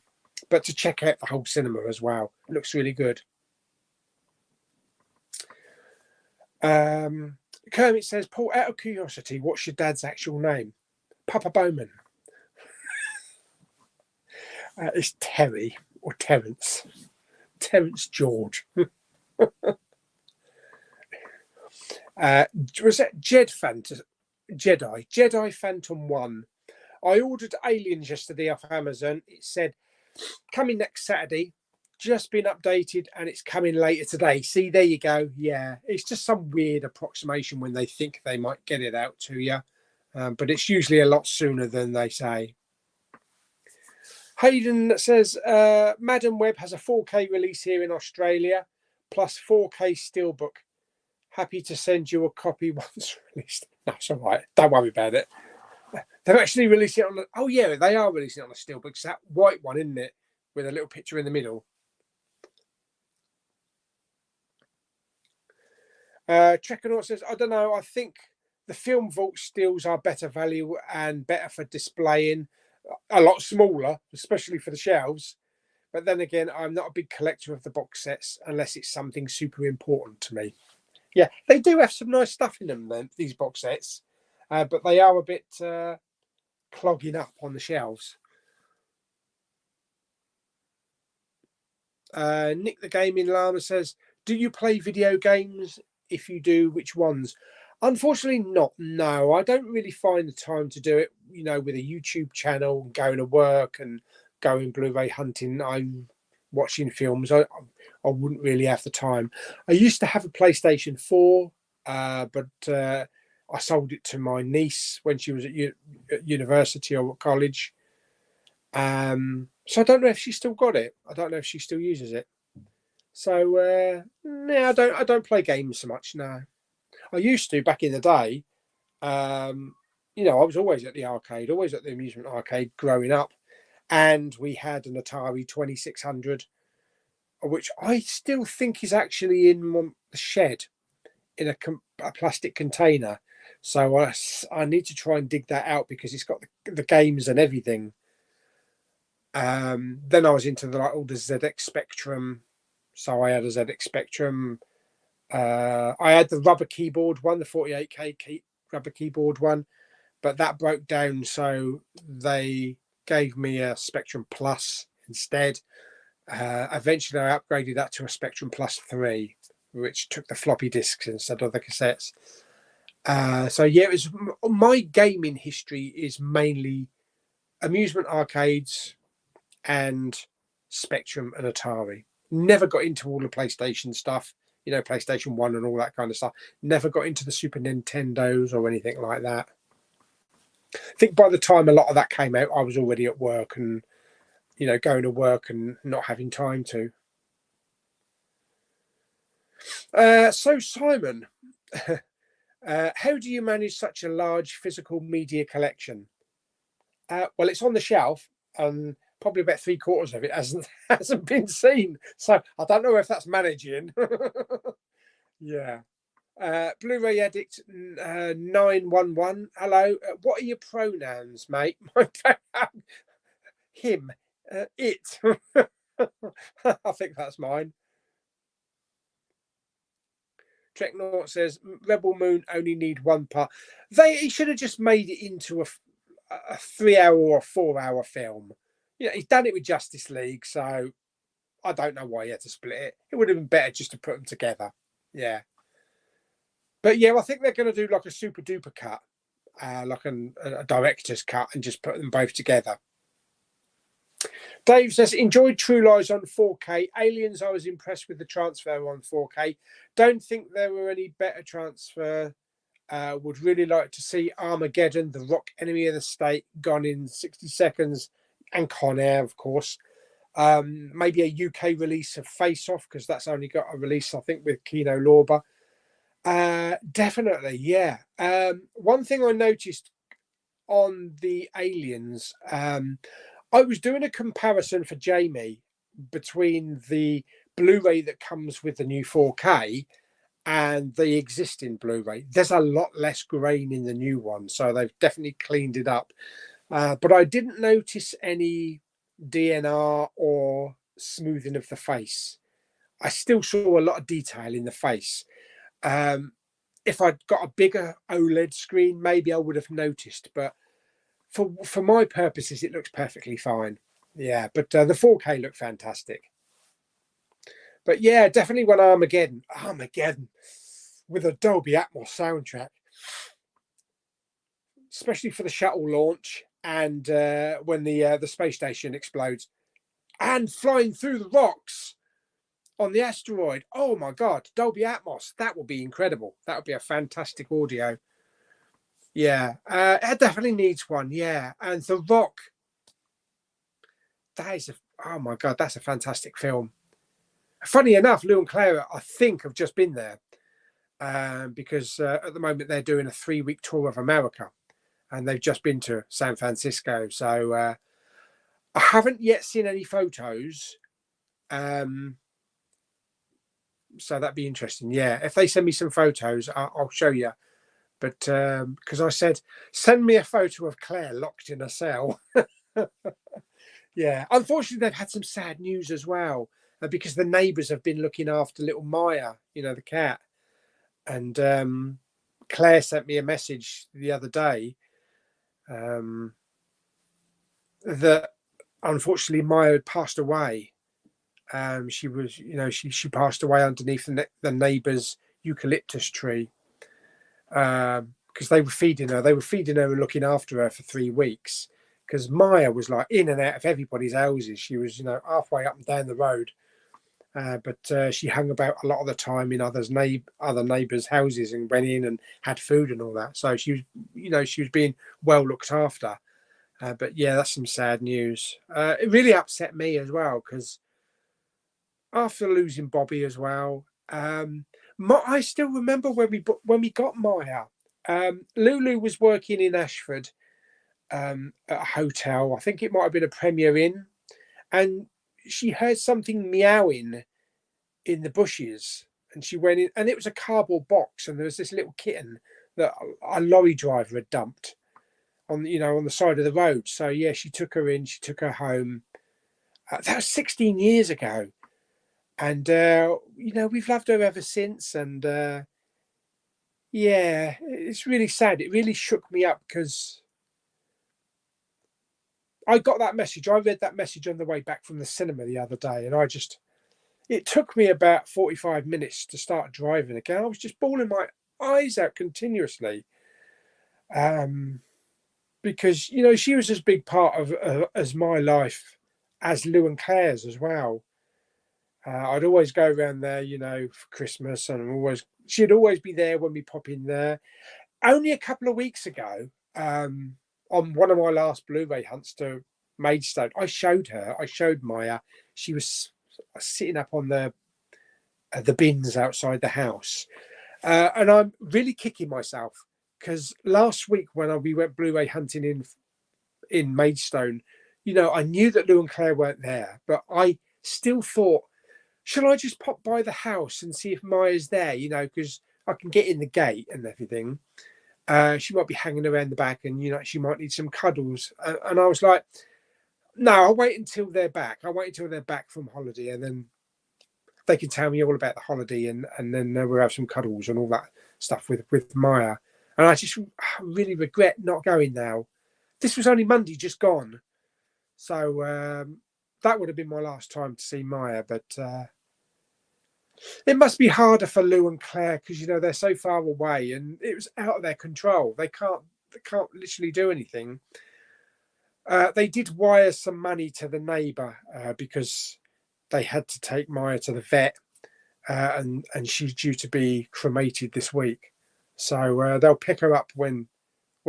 But to check out the whole cinema as well. It looks really good. Kermit says, Paul, out of curiosity, what's your dad's actual name? Papa Bowman. It's Terry or Terence. Terence George. Was that Jedi Phantom 1? I ordered Aliens yesterday off Amazon. It said coming next Saturday, just been updated, and it's coming later today. See, there you go. Yeah, it's just some weird approximation when they think they might get it out to you, but it's usually a lot sooner than they say. Hayden says, Madam Web has a 4K release here in Australia, plus 4K Steelbook. Happy to send you a copy once released. No, it's all right. Don't worry about it. They're actually releasing it on the... Oh, yeah, they are releasing it on the Steelbook. It's that white one, isn't it? With a little picture in the middle. Trekanaut says, I don't know. I think the film vault stills are better value and better for displaying, a lot smaller, especially for the shelves. But then again, I'm not a big collector of the box sets unless it's something super important to me. Yeah, they do have some nice stuff in them, then, these box sets, but they are a bit clogging up on the shelves. Nick the Gaming Llama says, do you play video games? If you do, which ones? Unfortunately not. No, I don't really find the time to do it, you know, with a YouTube channel, going to work and going Blu-ray hunting. I'm watching films. I wouldn't really have the time. I used to have a PlayStation 4, but I sold it to my niece when she was at university or at college. So I don't know if she still got it. I don't know if she still uses it. So no, I don't play games so much. No, I used to back in the day. You know, I was always at the arcade, always at the amusement arcade growing up, and we had an Atari 2600, which I still think is actually in the shed in a plastic container. So I need to try and dig that out because it's got the games and everything. Then I was into all the ZX Spectrum. So I had a ZX Spectrum. I had the rubber keyboard one, the 48K rubber keyboard one, but that broke down. So they gave me a Spectrum Plus instead. Eventually I upgraded that to a Spectrum Plus 3, which took the floppy disks instead of the cassettes. So yeah, my gaming history is mainly amusement arcades and Spectrum and Atari. Never got into all the PlayStation stuff, you know, PlayStation 1 and all that kind of stuff. Never got into the Super Nintendos or anything like that. I think by the time a lot of that came out, I was already at work and, you know, going to work and not having time to. So Simon, how do you manage such a large physical media collection? Well, it's on the shelf, and probably about 3/4 of it hasn't been seen. So I don't know if that's managing. Yeah. Blu-ray Addict 911. Hello. What are your pronouns, mate? My pronoun, him, it. I think that's mine. Treknaut says Rebel Moon only need one part. He should have just made it into a 3-hour or 4-hour film. You know, he's done it with Justice League, so I don't know why he had to split it. It would have been better just to put them together. Yeah. But yeah, I think they're going to do like a super duper cut, like a director's cut, and just put them both together. Dave says, enjoyed True Lies on 4K. Aliens, I was impressed with the transfer on 4K. Don't think there were any better transfer. Would really like to see Armageddon, The Rock, Enemy of the State, gone in 60 seconds, and Con Air, of course. Maybe a UK release of Face Off, because that's only got a release, I think, with Kino Lorber. Definitely, yeah. One thing I noticed on the Aliens, I was doing a comparison for Jamie between the Blu-ray that comes with the new 4K and the existing Blu-ray. There's a lot less grain in the new one, so they've definitely cleaned it up. But I didn't notice any DNR or smoothing of the face. I still saw a lot of detail in the face. If I'd got a bigger OLED screen, maybe I would have noticed, but for my purposes, it looks perfectly fine. Yeah, but the 4K looked fantastic. But yeah, definitely when Armageddon with a Dolby Atmos soundtrack, especially for the shuttle launch and when the space station explodes and flying through the rocks on the asteroid. Oh my God, Dolby Atmos, that would be incredible. That would be a fantastic audio. Yeah, it definitely needs one. Yeah, and The Rock, oh my God, that's a fantastic film. Funny enough, Lou and Clara, I think, have just been there because at the moment they're doing a 3-week tour of America, and they've just been to San Francisco. So I haven't yet seen any photos. So that'd be interesting. Yeah, if they send me some photos, I'll show you. But because I said, send me a photo of Claire locked in a cell. Yeah, unfortunately, they've had some sad news as well, because the neighbours have been looking after little Maya, the cat. And Claire sent me a message the other day that unfortunately Maya had passed away. She was, she passed away underneath the neighbour's eucalyptus tree, because they were feeding her. They were feeding her and looking after her for 3 weeks. Because Maya was like in and out of everybody's houses. She was, halfway up and down the road. But she hung about a lot of the time in other neighbours' houses and went in and had food and all that. So she was, she was being well looked after. But yeah, that's some sad news. It really upset me as well, because after losing Bobby as well, I still remember when we got Maya. Lulu was working in Ashford at a hotel. I think it might have been a Premier Inn, and she heard something meowing in the bushes, and she went in, and it was a cardboard box, and there was this little kitten that a lorry driver had dumped on the side of the road. So yeah, she took her in, she took her home. That was 16 years ago, and we've loved her ever since. And yeah, it's really sad. It really shook me up, because I got that message. I read that message on the way back from the cinema the other day, and it took me about 45 minutes to start driving again. I was just bawling my eyes out continuously, because she was as big part of as my life as Lou and Claire's as well. I'd always go around there, for Christmas, and she'd always be there when we pop in there. Only a couple of weeks ago, on one of my last Blu-ray hunts to Maidstone, I showed Maya. She was sitting up on the bins outside the house, and I'm really kicking myself, because last week when we went Blu-ray hunting in Maidstone, I knew that Lou and Claire weren't there, but I still thought, shall I just pop by the house and see if Maya's there, because I can get in the gate and everything. She might be hanging around the back, and she might need some cuddles. And I was like, no, I'll wait until they're back. I'll wait until they're back from holiday, and then they can tell me all about the holiday, and then we'll have some cuddles and all that stuff with Maya. And I just really regret not going now. This was only Monday, just gone. So that would have been my last time to see Maya. But it must be harder for Lou and Claire, because they're so far away, and it was out of their control. They can't literally do anything. They did wire some money to the neighbour, because they had to take Maya to the vet, and she's due to be cremated this week. So they'll pick her up when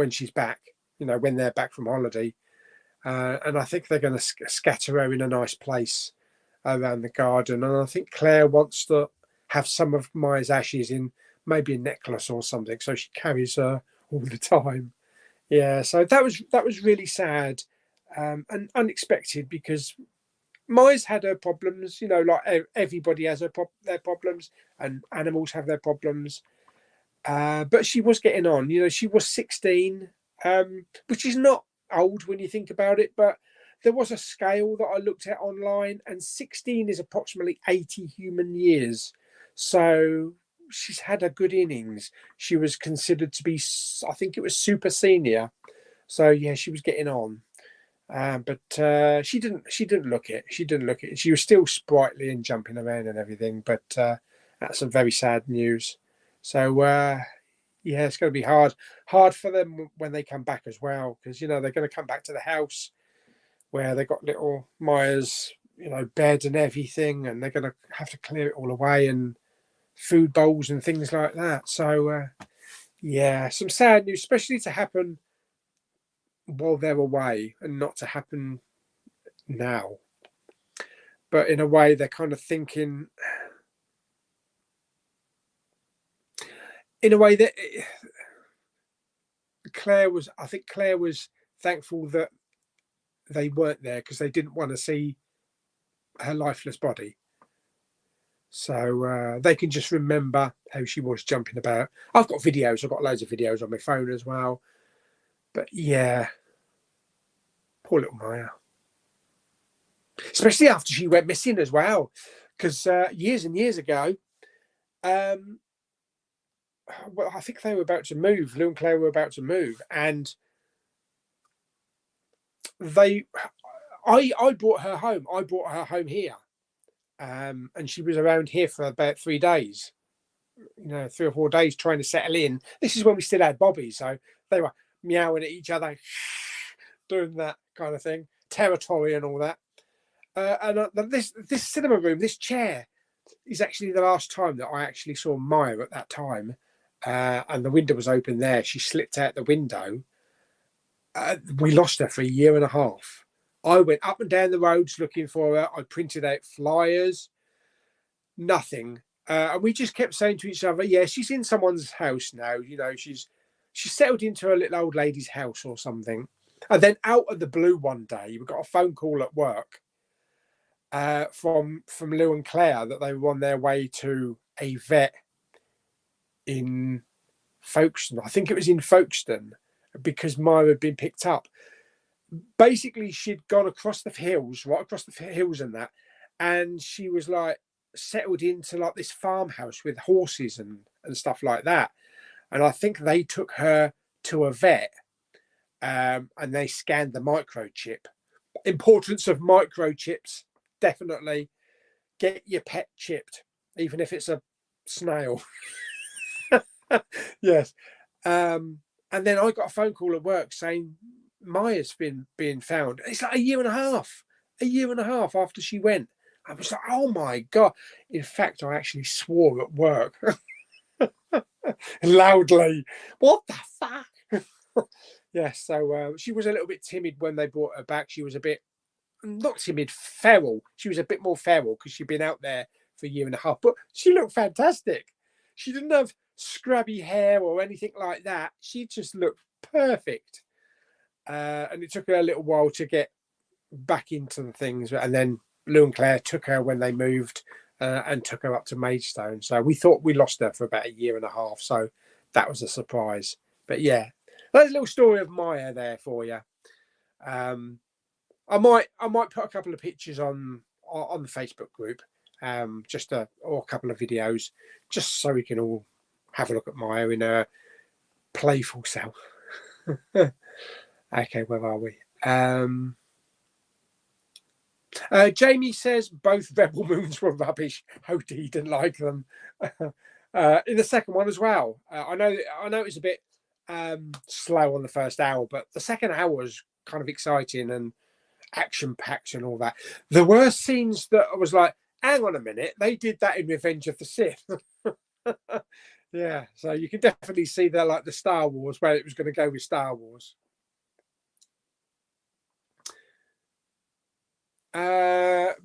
she's back, when they're back from holiday. And I think they're going to scatter her in a nice place around the garden. And I think Claire wants to have some of Maya's ashes in maybe a necklace or something, so she carries her all the time. Yeah, so that was really sad, and unexpected, because Maya's had her problems, like everybody has their problems, and animals have their problems. But she was getting on. She was 16, which is not old when you think about it, but there was a scale that I looked at online, and 16 is approximately 80 human years. So she's had a good innings. She was considered to be, I think it was super senior. So yeah, she was getting on. But she didn't look it. She didn't look it. She was still sprightly and jumping around and everything. But that's some very sad news. So yeah, it's going to be hard for them when they come back as well, because they're going to come back to the house where they got little Maya's bed and everything, and they're going to have to clear it all away, and food bowls and things like that. So yeah, some sad news, especially to happen while they're away and not to happen now. But in a way, they're kind of thinking, in a way that I think Claire was thankful that they weren't there, because they didn't want to see her lifeless body. So they can just remember how she was jumping about. I've got videos. I've got loads of videos on my phone as well. But yeah, poor little Maya. Especially after she went missing as well. Because years and years ago, well, I think they were about to move. Lou and Claire were about to move. And I brought her home. I brought her home here. And she was around here for about 3 days. 3 or 4 days trying to settle in. This is when we still had Bobby, so they were meowing at each other, doing that kind of thing, territory and all that. And this cinema room, this chair, is actually the last time that I actually saw Maya at that time. And the window was open there. She slipped out the window. We lost her for 1.5 years. I went up and down the roads looking for her. I printed out flyers. Nothing. And we just kept saying to each other, yeah, she's in someone's house now. She's settled into a little old lady's house or something. And then out of the blue one day, we got a phone call at work from Lou and Claire that they were on their way to a vet in Folkestone. I think it was in Folkestone, because Maya had been picked up. Basically, she'd gone across the hills, right across the hills and that, and she was like settled into like this farmhouse with horses and stuff like that. And I think they took her to a vet, and they scanned the microchip. Importance of microchips, definitely. Get your pet chipped, even if it's a snail. Yes. And then I got a phone call at work saying Maya's been being found. It's like 1.5 years, 1.5 years after she went. I was like, oh my God. In fact, I actually swore at work loudly. What the fuck? Yeah, so she was a little bit timid when they brought her back. She was a bit, not timid, feral. She was a bit more feral because she'd been out there for 1.5 years, but she looked fantastic. She didn't have scrubby hair or anything like that. She just looked perfect. And it took her a little while to get back into the things. And then Lou and Claire took her when they moved and took her up to Maidstone. So we thought we lost her for about 1.5 years. So that was a surprise. But yeah, that's a little story of Maya there for you. I might put a couple of pictures on the Facebook group, or a couple of videos, just so we can all have a look at Maya in her playful self. Okay, where are we? Jamie says both Rebel Moons were rubbish. Odie didn't like them. In the second one as well. I know it was a bit slow on the first hour, but the second hour was kind of exciting and action-packed and all that. There were scenes that I was like, hang on a minute, they did that in Revenge of the Sith. Yeah, so you can definitely see that, like the Star Wars, where it was going to go with Star Wars.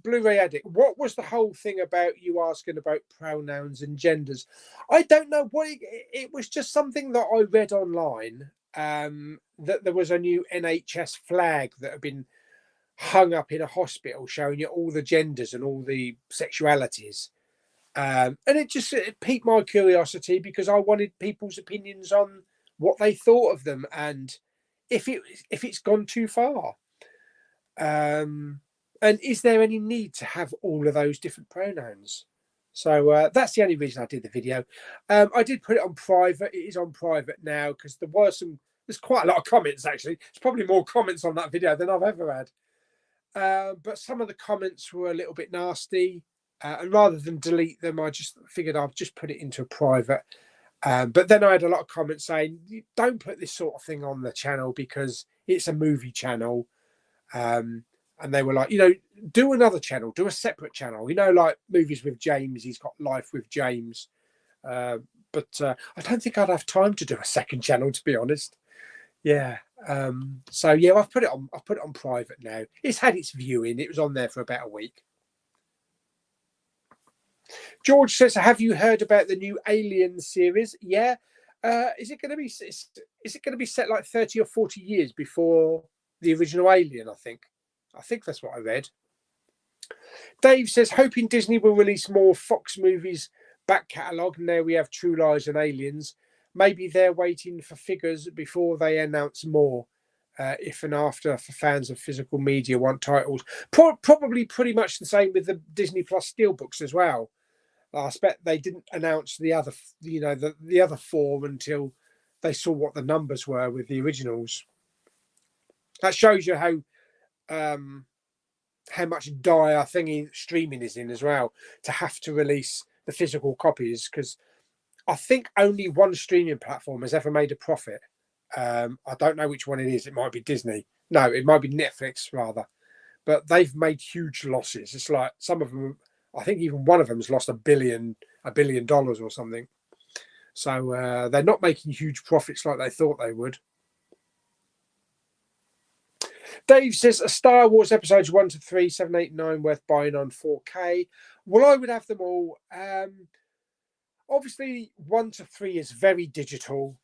Blu-ray Addict, what was the whole thing about you asking about pronouns and genders? I don't know what it was. Just something that I read online, that there was a new NHS flag that had been hung up in a hospital showing you all the genders and all the sexualities, and it piqued my curiosity because I wanted people's opinions on what they thought of them and if it's gone too far. And is there any need to have all of those different pronouns? So that's the only reason I did the video. I did put it on private. It is on private now because there's quite a lot of comments, actually. There's probably more comments on that video than I've ever had. But some of the comments were a little bit nasty. And rather than delete them, I just figured I'd just put it into a private. But then I had a lot of comments saying, don't put this sort of thing on the channel because it's a movie channel. And they were like, do another channel, do a separate channel, like Movies with James. He's got Life with James. But I don't think I'd have time to do a second channel, to be honest. Yeah. So yeah, I've put it on private now. It's had its viewing. It was on there for about a week. George says, have you heard about the new Alien series? Yeah. Is it going to be set like 30 or 40 years before the original Alien? I think that's what I read. Dave says, hoping Disney will release more Fox movies back catalogue. And there we have True Lies and Aliens. Maybe they're waiting for figures before they announce more. If and after, for fans of physical media want titles. Probably pretty much the same with the Disney Plus Steelbooks as well. I expect they didn't announce the other, the other four until they saw what the numbers were with the originals. That shows you how much dire thingy streaming is in as well, to have to release the physical copies, because I think only one streaming platform has ever made a profit. I don't know which one it is. It might be Disney. No, it might be Netflix rather. But they've made huge losses. It's like some of them, I think even one of them has lost $1 billion or something. So they're not making huge profits like they thought they would. Dave says, a Star Wars episodes 1 to 3, 7, 8, 9 worth buying on 4K. Well, I would have them all. Obviously, 1 to 3 is very digital.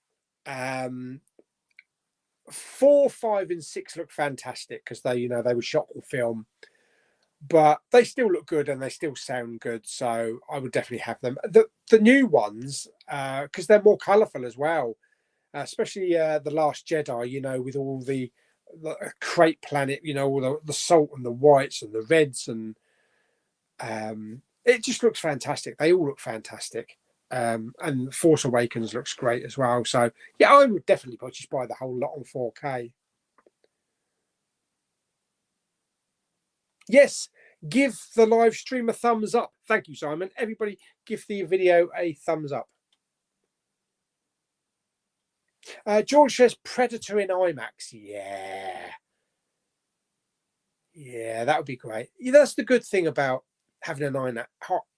4, 5, and 6 look fantastic because they were shot on film, but they still look good and they still sound good. So I would definitely have them. The new ones, because they're more colourful as well, especially The Last Jedi. With all the crate planet, all the salt and the whites and the reds, and it just looks fantastic. They all look fantastic. And Force Awakens looks great as well. So yeah, I would definitely just buy the whole lot on 4K. Yes, give the live stream a thumbs up. Thank you, Simon. Everybody give the video a thumbs up. George says Predator in IMAX. Yeah, that would be great. That's the good thing about having an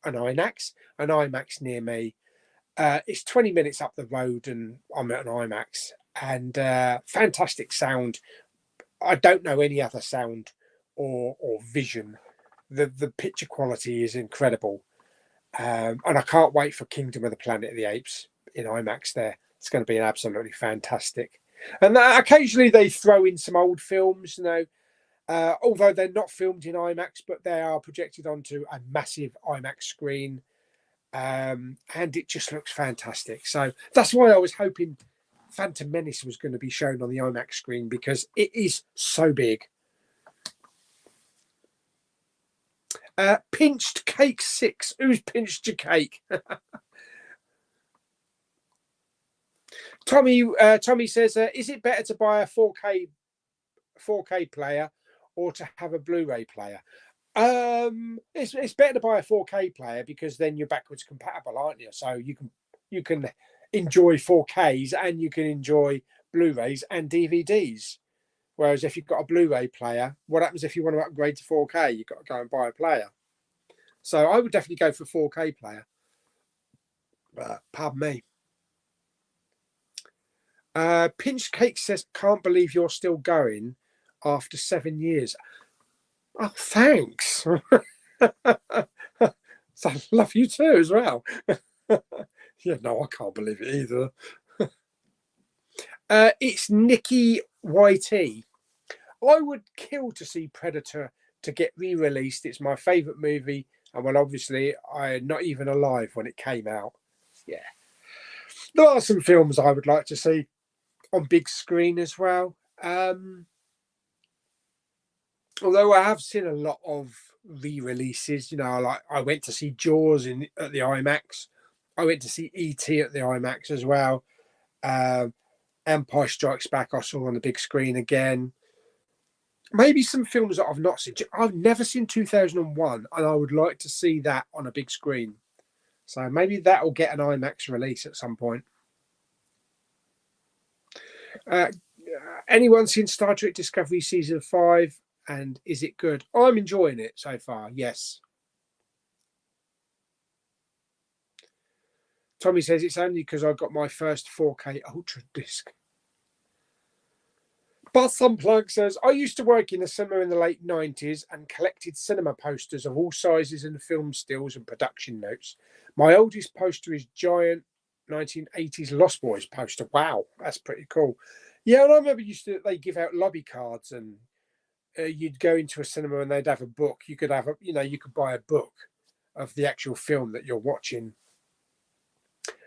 IMAX near me. It's 20 minutes up the road and I'm at an IMAX, and fantastic sound. I don't know any other sound or vision. The picture quality is incredible. And I can't wait for Kingdom of the Planet of the Apes in IMAX there. It's going to be absolutely fantastic. And occasionally they throw in some old films, although they're not filmed in IMAX, but they are projected onto a massive IMAX screen. And it just looks fantastic. So that's why I was hoping Phantom Menace was going to be shown on the IMAX screen, because it is so big. Pinched Cake 6. Who's pinched your cake? Tommy says, is it better to buy a 4K player or to have a Blu-ray player? It's better to buy a 4K player, because then you're backwards compatible, aren't you? So you can enjoy 4Ks and you can enjoy Blu-rays and DVDs. Whereas if you've got a Blu-ray player, what happens if you want to upgrade to 4K? You've got to go and buy a player. So I would definitely go for 4K player. Pardon me. Pinch Cake says, can't believe you're still going after 7 years. Oh, thanks. So I love you too as well. Yeah, no, I can't believe it either. It's Nikki YT. I would kill to see Predator to get re-released. It's my favourite movie, and well, obviously, I'm not even alive when it came out. Yeah, there are some films I would like to see on big screen as well. Although I have seen a lot of re-releases, like I went to see Jaws at the IMAX. I went to see E.T. at the IMAX as well. Empire Strikes Back I saw on the big screen again. Maybe some films that I've not seen. I've never seen 2001, and I would like to see that on a big screen. So maybe that will get an IMAX release at some point. Anyone seen Star Trek Discovery Season 5? And is it good? I'm enjoying it so far, yes. Tommy says it's only because I got my first 4K Ultra disc. Buzz Unplug says, I used to work in a cinema in the late 90s and collected cinema posters of all sizes and film stills and production notes. My oldest poster is giant 1980s Lost Boys poster. Wow, that's pretty cool. Yeah, and I remember they give out lobby cards, and you'd go into a cinema and they'd have a book. You could have you could buy a book of the actual film that you're watching.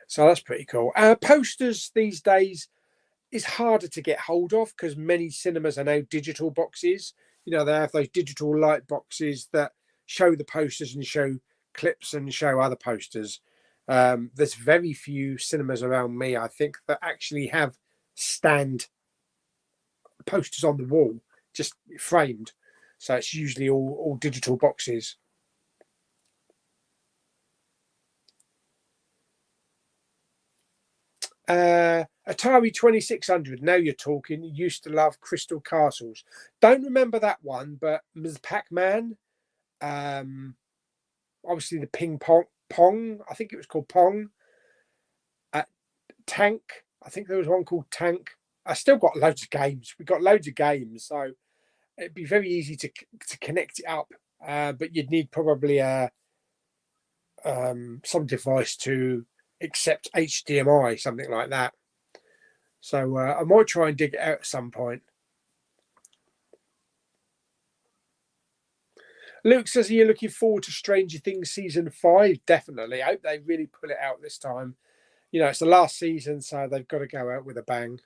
So that's pretty cool. Posters these days is harder to get hold of because many cinemas are now digital boxes. They have those digital light boxes that show the posters and show clips and show other posters. There's very few cinemas around me, I think, that actually have stand posters on the wall, just framed. So it's usually all digital boxes. Atari 2600. Now you're talking. Used to love Crystal Castles. Don't remember that one, but Ms. Pac-Man. Obviously the Pong. I think it was called Pong. Tank. I think there was one called Tank. I still got loads of games. We got loads of games, so it'd be very easy to connect it up. But you'd need probably some device to accept HDMI, something like that. So I might try and dig it out at some point. Luke says, are you looking forward to Stranger Things season 5? Definitely. I hope they really pull it out this time. It's the last season, so they've got to go out with a bang.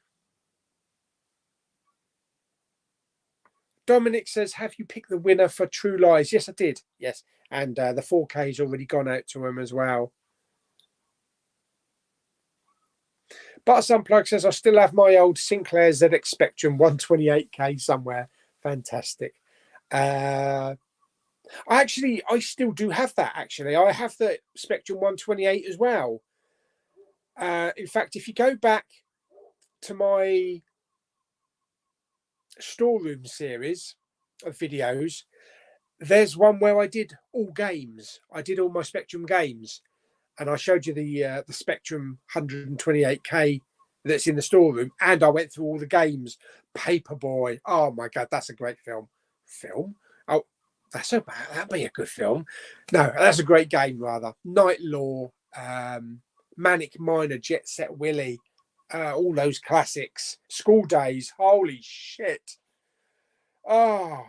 Dominic says, have you picked the winner for True Lies? Yes, I did. Yes. And the 4K's already gone out to him as well. But Unplug says, I still have my old Sinclair ZX Spectrum 128K somewhere. Fantastic. I still do have that, actually. I have the Spectrum 128 as well. In fact, if you go back to my storeroom series of videos, there's one where I did all games. I did all my Spectrum games. And I showed you the Spectrum 128K that's in the storeroom, and I went through all the games. Paperboy, oh my god, that's a great film. Oh, that's so bad. That'd be a good film. No, that's a great game rather. Night Law, Manic Miner, Jet Set Willy, all those classics. School Days, holy shit. Oh.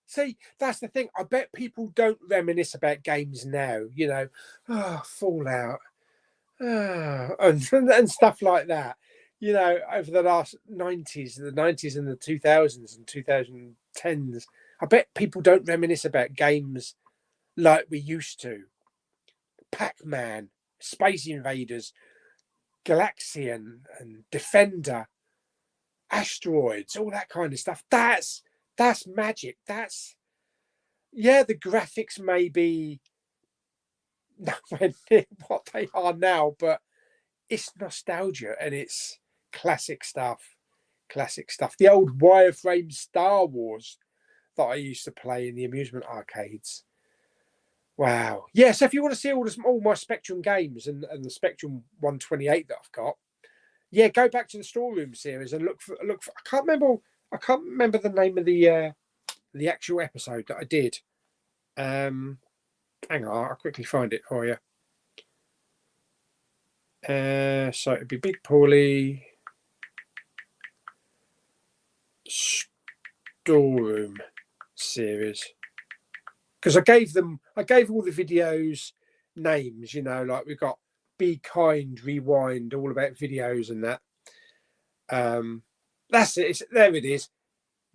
See, that's the thing. I bet people don't reminisce about games now, Fallout, and stuff like that. Over the last the 90s and the 2000s and 2010s, I bet people don't reminisce about games like we used to. Pac-Man, Space Invaders, Galaxian, and Defender, Asteroids, all that kind of stuff. That's magic. The graphics may be nowhere near what they are now, but it's nostalgia and it's classic stuff. The old wireframe Star Wars that I used to play in the amusement arcades. Wow. Yeah, so if you want to see all my Spectrum games and the Spectrum 128 that I've got, go back to the storeroom series and look for I can't remember the name of the actual episode that I did. Hang on, I'll quickly find it for you. So it'd be Big Pauly storeroom series, because I gave all the videos names. Like we've got Be Kind, Rewind, all about videos and that. That's it. There it is.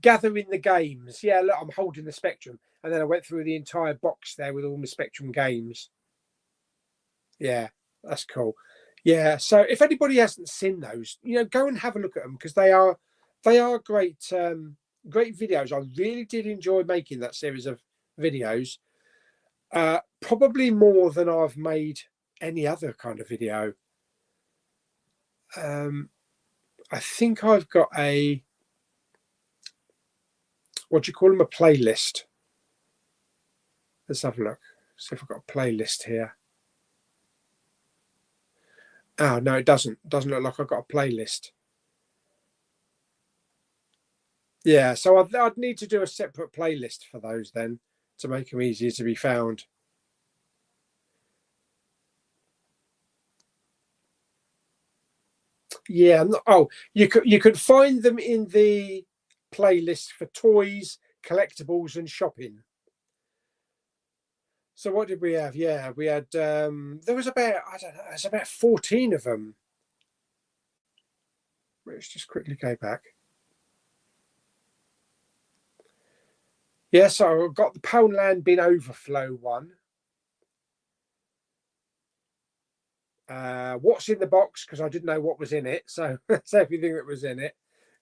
Gathering the games. Yeah, look, I'm holding the Spectrum, and then I went through the entire box there with all my Spectrum games. Yeah, that's cool. Yeah, so if anybody hasn't seen those, go and have a look at them, because they are great, great videos. I really did enjoy making that series of videos. Probably more than I've made any other kind of video. I think I've got a, what do you call them, a playlist. Let's have a look. See if I've got a playlist here. Oh, no, it doesn't. It doesn't look like I've got a playlist. Yeah, so I'd need to do a separate playlist for those then, to make them easier to be found. Yeah. Oh, you could find them in the playlist for toys, collectibles and shopping. So what did we have? Yeah, we had, there was about, I don't know, there's about 14 of them. Let's just quickly go back. Yeah, so I've got the Poundland Bin Overflow one. What's in the box, because I didn't know what was in it. So that's everything that was in it.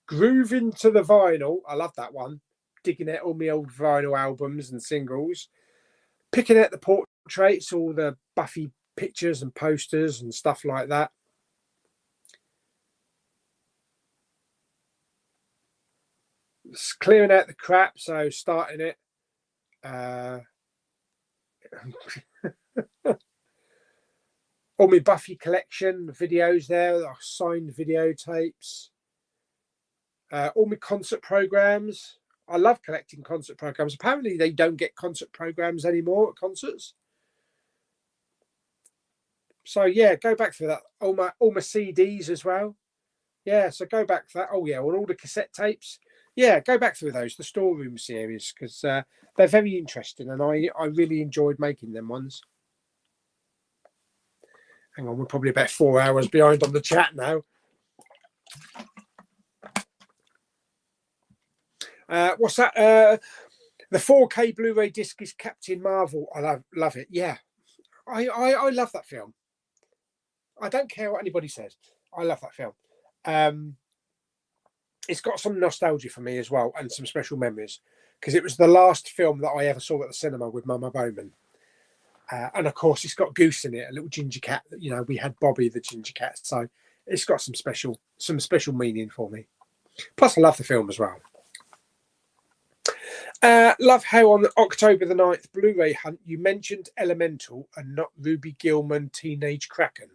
Groove into the vinyl. I love that one. Digging out all my old vinyl albums and singles. Picking out the portraits, all the Buffy pictures and posters and stuff like that. Clearing out the crap, so starting it. All my Buffy collection videos there, signed videotapes. All my concert programs. I love collecting concert programs. Apparently they don't get concert programs anymore at concerts. So yeah, go back through that. All my CDs as well. Yeah, so go back for that. Oh yeah, all the cassette tapes. Yeah, go back through those, the Storeroom series, because they're very interesting, and I really enjoyed making them ones. Hang on, we're probably about 4 hours behind on the chat now. What's that? The 4K Blu-ray disc is Captain Marvel. I love it. Yeah, I love that film. I don't care what anybody says. I love that film. It's got some nostalgia for me as well, and some special memories, because it was the last film that I ever saw at the cinema with Mama Bowman. And of course, it's got Goose in it, a little ginger cat. You know, we had Bobby the ginger cat, so it's got some special meaning for me. Plus, I love the film as well. Love how on October the 9th Blu-ray hunt you mentioned Elemental and not Ruby Gillman Teenage Kraken.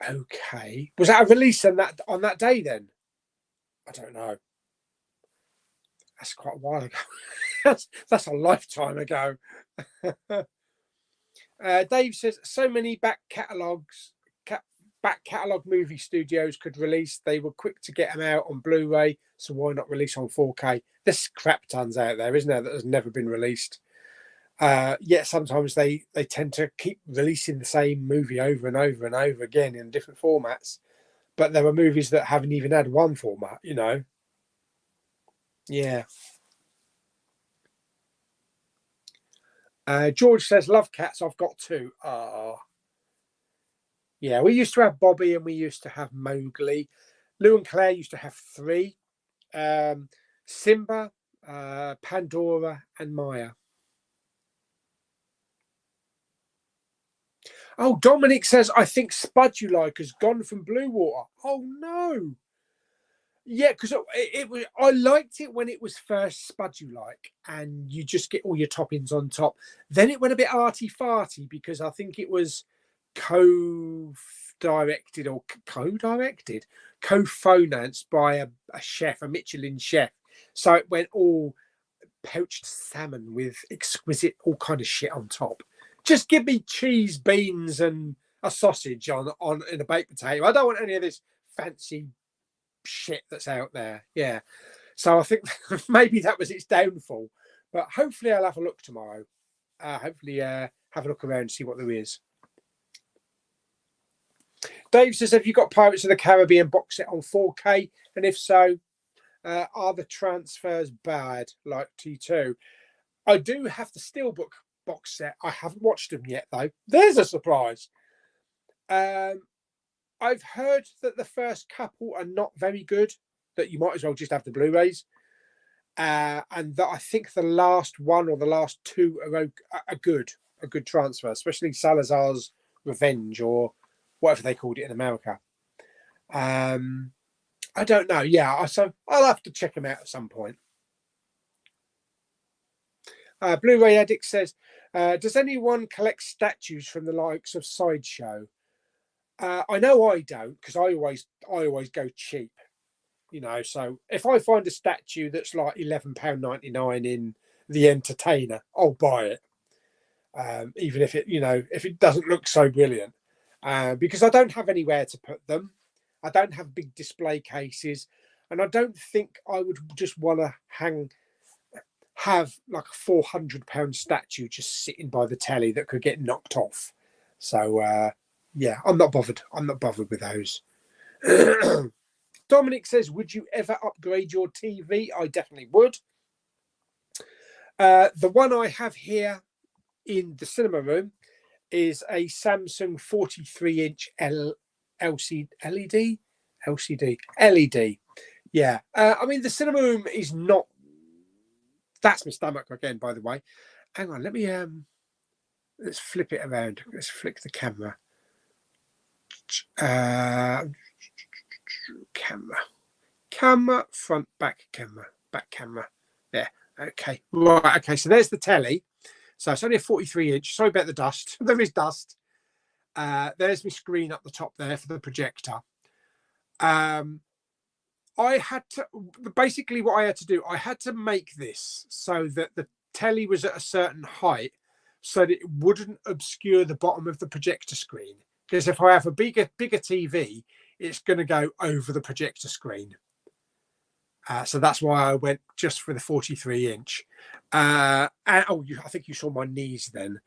Okay, was that a release on that day then? I don't know. That's quite a while ago. that's a lifetime ago. Dave says so many back catalogue movie studios could release. They were quick to get them out on Blu-ray, so why not release on 4K? There's crap tons out there, isn't there, that has never been released. Yet sometimes they tend to keep releasing the same movie over and over and over again in different formats. But there are movies that haven't even had one format, you know. Yeah. George says, love cats. I've got 2. Yeah, we used to have Bobby and we used to have Mowgli. Lou and Claire used to have 3. Simba, Pandora, and Maya. Oh, Dominic says, I think Spud You Like has gone from Blue Water. Oh, no. Yeah, because it was. I liked it when it was first Spud You Like, and you just get all your toppings on top. Then it went a bit arty-farty because I think it was co-directed or co-financed by a chef, a Michelin chef. So it went all poached salmon with exquisite all kind of shit on top. Just give me cheese, beans, and a sausage on in a baked potato. I don't want any of this fancy shit that's out there. Yeah. So I think maybe that was its downfall. But hopefully I'll have a look tomorrow. Hopefully have a look around and see what there is. Dave says, have you got Pirates of the Caribbean box set on 4K? And if so, are the transfers bad like T2? I do have the Steelbook box set. I haven't watched them yet, though. There's a surprise. I've heard that the first couple are not very good, that you might as well just have the Blu-rays. And that I think the last one or the last 2 are a good transfer, especially Salazar's Revenge or whatever they called it in America. I don't know. Yeah, so I'll have to check them out at some point. Blu-ray Addict says, does anyone collect statues from the likes of Sideshow? I know I don't, because I always go cheap, you know. So if I find a statue that's like £11.99 in The Entertainer, I'll buy it, even if it doesn't look so brilliant, because I don't have anywhere to put them. I don't have big display cases, and I don't think I would just want to hang have like a £400 statue just sitting by the telly that could get knocked off. So yeah, I'm not bothered. I'm not bothered with those. Dominic says, would you ever upgrade your TV? I definitely would. The one I have here in the cinema room is a Samsung 43-inch LCD. Yeah. I mean, the cinema room is not. That's my stomach again, by the way. Hang on, let me let's flip it around. Let's flick the camera. Camera, front, back camera. There. Okay. Right. Okay. So there's the telly. So it's only a 43-inch. Sorry about the dust. There is dust. There's my screen up the top there for the projector. I had to, basically what I had to do, I had to make this so that the telly was at a certain height so that it wouldn't obscure the bottom of the projector screen. Because if I have a bigger TV, it's going to go over the projector screen. So that's why I went just for the 43-inch. And I think you saw my knees then.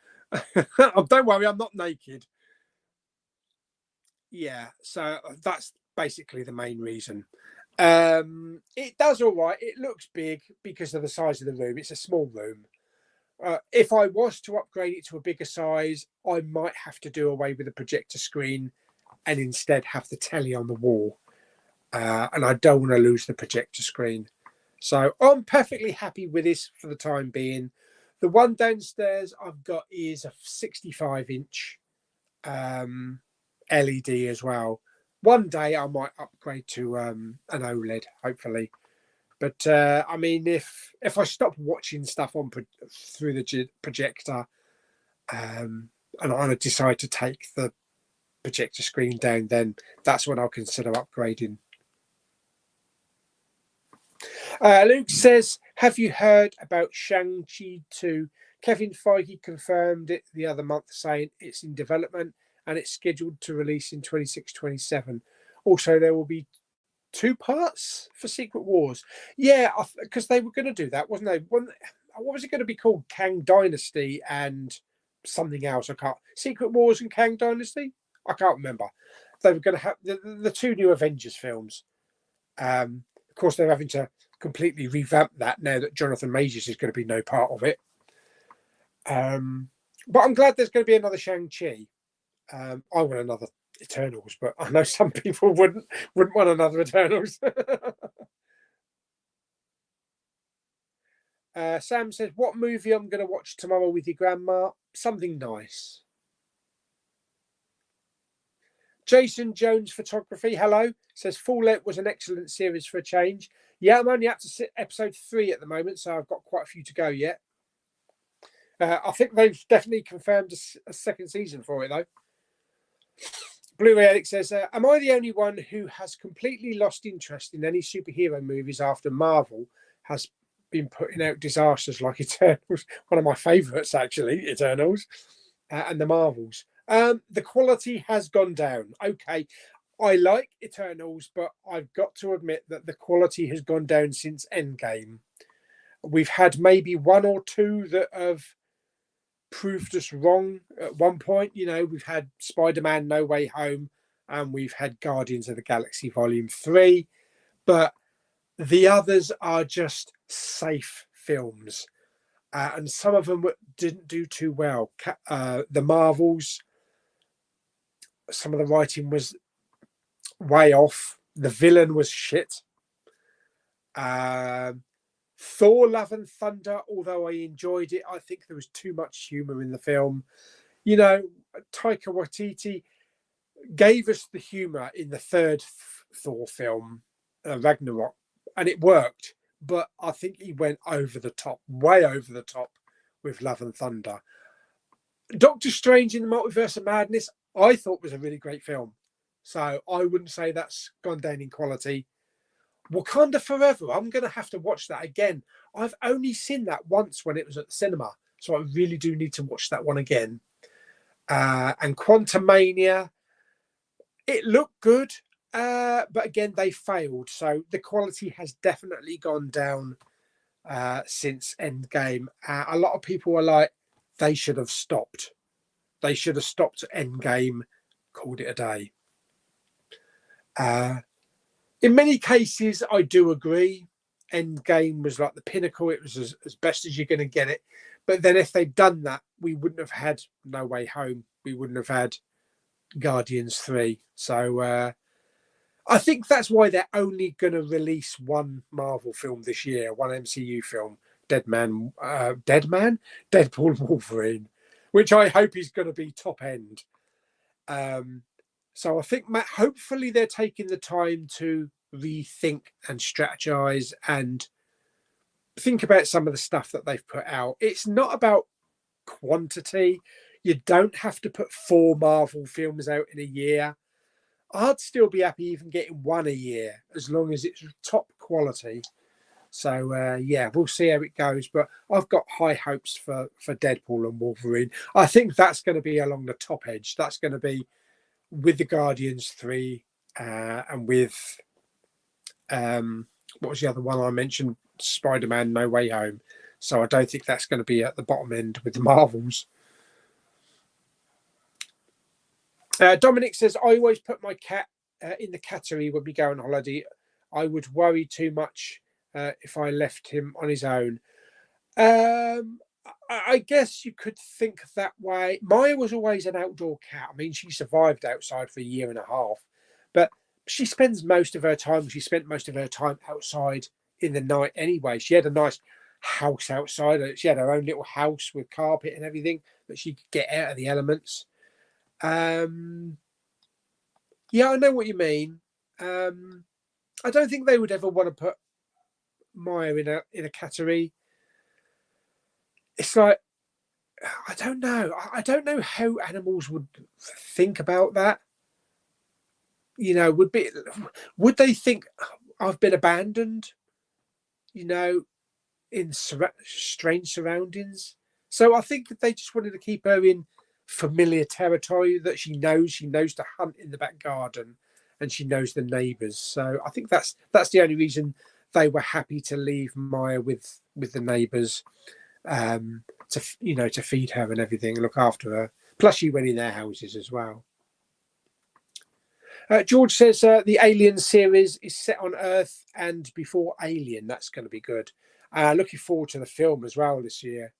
Don't worry, I'm not naked. Yeah, so that's basically the main reason. It does all right. It looks big because of the size of the room. It's a small room. If I was to upgrade it to a bigger size, I might have to do away with the projector screen and instead have the telly on the wall. And I don't want to lose the projector screen. So I'm perfectly happy with this for the time being. The one downstairs I've got is a 65-inch LED as well. One day I might upgrade to an OLED, hopefully. But I mean, if I stop watching stuff on through the projector, and I decide to take the projector screen down, then that's when I'll consider upgrading. Luke says, have you heard about Shang-Chi 2? Kevin Feige confirmed it the other month, saying it's in development and it's scheduled to release in 26-27. Also, there will be 2 parts for Secret Wars. Yeah, because they were going to do that, wasn't they? What was it going to be called? Kang Dynasty and something else. I can't. Secret Wars and Kang Dynasty? I can't remember. They were going to have the 2 new Avengers films. Of course, they're having to completely revamp that now that Jonathan Majors is going to be no part of it. But I'm glad there's going to be another Shang-Chi. I want another Eternals, but I know some people wouldn't want another Eternals. Sam says, what movie I'm going to watch tomorrow with your grandma? Something nice. Jason Jones Photography, hello, says Fallout was an excellent series for a change. Yeah, I'm only up to episode 3 at the moment, so I've got quite a few to go yet. I think they've definitely confirmed a second season for it, though. Blu-ray Alex says, am I the only one who has completely lost interest in any superhero movies after Marvel has been putting out disasters like Eternals? One of my favourites, actually, Eternals, and the Marvels. The quality has gone down. Okay, I like Eternals, but I've got to admit that the quality has gone down since Endgame. We've had maybe 1 or 2 that have proved us wrong at one point. You know, we've had Spider-Man No Way Home and we've had Guardians of the Galaxy Volume 3, but the others are just safe films. And some of them didn't do too well. The Marvels, some of the writing was way off. The villain was shit. Thor Love and Thunder, although I enjoyed it, I think there was too much humour in the film. You know, Taika Waititi gave us the humour in the 3rd Thor film, Ragnarok, and it worked. But I think he went over the top, way over the top with Love and Thunder. Doctor Strange in the Multiverse of Madness, I thought was a really great film. So I wouldn't say that's gone down in quality. Wakanda Forever, I'm going to have to watch that again. I've only seen that once when it was at the cinema, so I really do need to watch that one again. And Quantumania, it looked good, but again, they failed. So the quality has definitely gone down since Endgame. A lot of people are like, they should have stopped. They should have stopped at Endgame, called it a day. In many cases, I do agree. Endgame was like the pinnacle. It was as best as you're going to get it. But then if they'd done that, we wouldn't have had No Way Home. We wouldn't have had Guardians 3. So I think that's why they're only going to release one Marvel film this year, one MCU film, Deadpool Wolverine, which I hope is going to be top end. So I think, Matt, hopefully they're taking the time to rethink and strategize and think about some of the stuff that they've put out. It's not about quantity. You don't have to put 4 Marvel films out in a year. I'd still be happy even getting 1 a year as long as it's top quality. So yeah, we'll see how it goes. But I've got high hopes for Deadpool and Wolverine. I think that's going to be along the top edge. That's going to be with the Guardians 3 and with what was the other one I mentioned? Spider-Man No Way Home. So I don't think that's going to be at the bottom end with the Marvels. Dominic says, I always put my cat in the cattery when we go on holiday. I would worry too much if I left him on his own. I guess you could think that way. Maya was always an outdoor cat. I mean, she survived outside for 1.5 years, but she spent most of her time outside in the night anyway. She had a nice house outside. She had her own little house with carpet and everything that she could get out of the elements. Yeah, I know what you mean. I don't think they would ever want to put Maya in a cattery. It's like, I don't know. I don't know how animals would think about that. You know, would they think I've been abandoned? You know, in strange surroundings. So I think they just wanted to keep her in familiar territory that she knows. She knows to hunt in the back garden, and she knows the neighbours. So I think that's the only reason they were happy to leave Maya with the neighbours, to feed her and everything, look after her. Plus, she went in their houses as well. George says the Alien series is set on Earth and before Alien. That's going to be good. Looking forward to the film as well this year.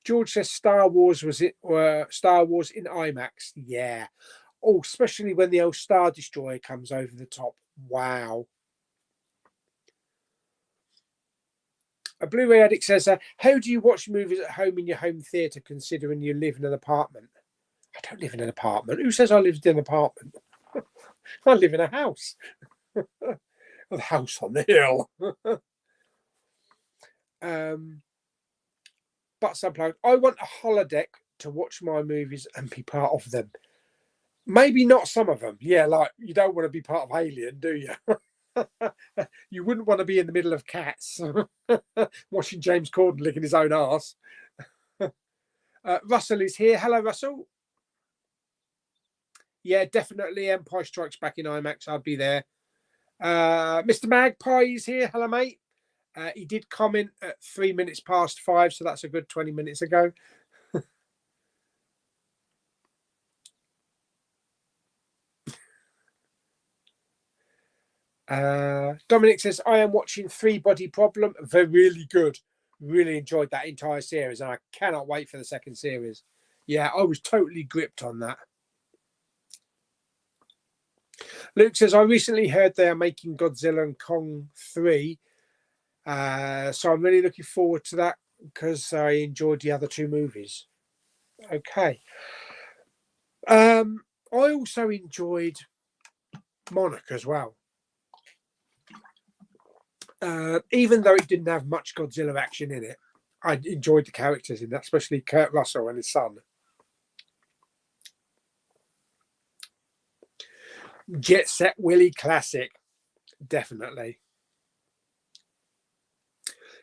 George says Star Wars in IMAX. Yeah. Oh, especially when the old Star Destroyer comes over the top. Wow. A Blu-ray addict says, how do you watch movies at home in your home theatre considering you live in an apartment? I don't live in an apartment. Who says I lived in an apartment? I live in a house. A house on the hill. But Unplugged, I want a holodeck to watch my movies and be part of them. Maybe not some of them. Yeah, like you don't want to be part of Alien, do you? You wouldn't want to be in the middle of Cats watching James Corden licking his own arse. Russell is here. Hello, Russell. Yeah, definitely Empire Strikes Back in IMAX. I'll be there. Mr. Magpie is here. Hello, mate. He did comment at 3 minutes past 5, so that's a good 20 minutes ago. Dominic says, I am watching Three Body Problem. They're really good. Really enjoyed that entire series, and I cannot wait for the second series. Yeah, I was totally gripped on that. Luke says, I recently heard they are making Godzilla and Kong 3. So I'm really looking forward to that because I enjoyed the other 2 movies. Okay. I also enjoyed Monarch as well. Even though it didn't have much Godzilla action in it, I enjoyed the characters in that, especially Kurt Russell and his son. Jet Set Willy classic, definitely.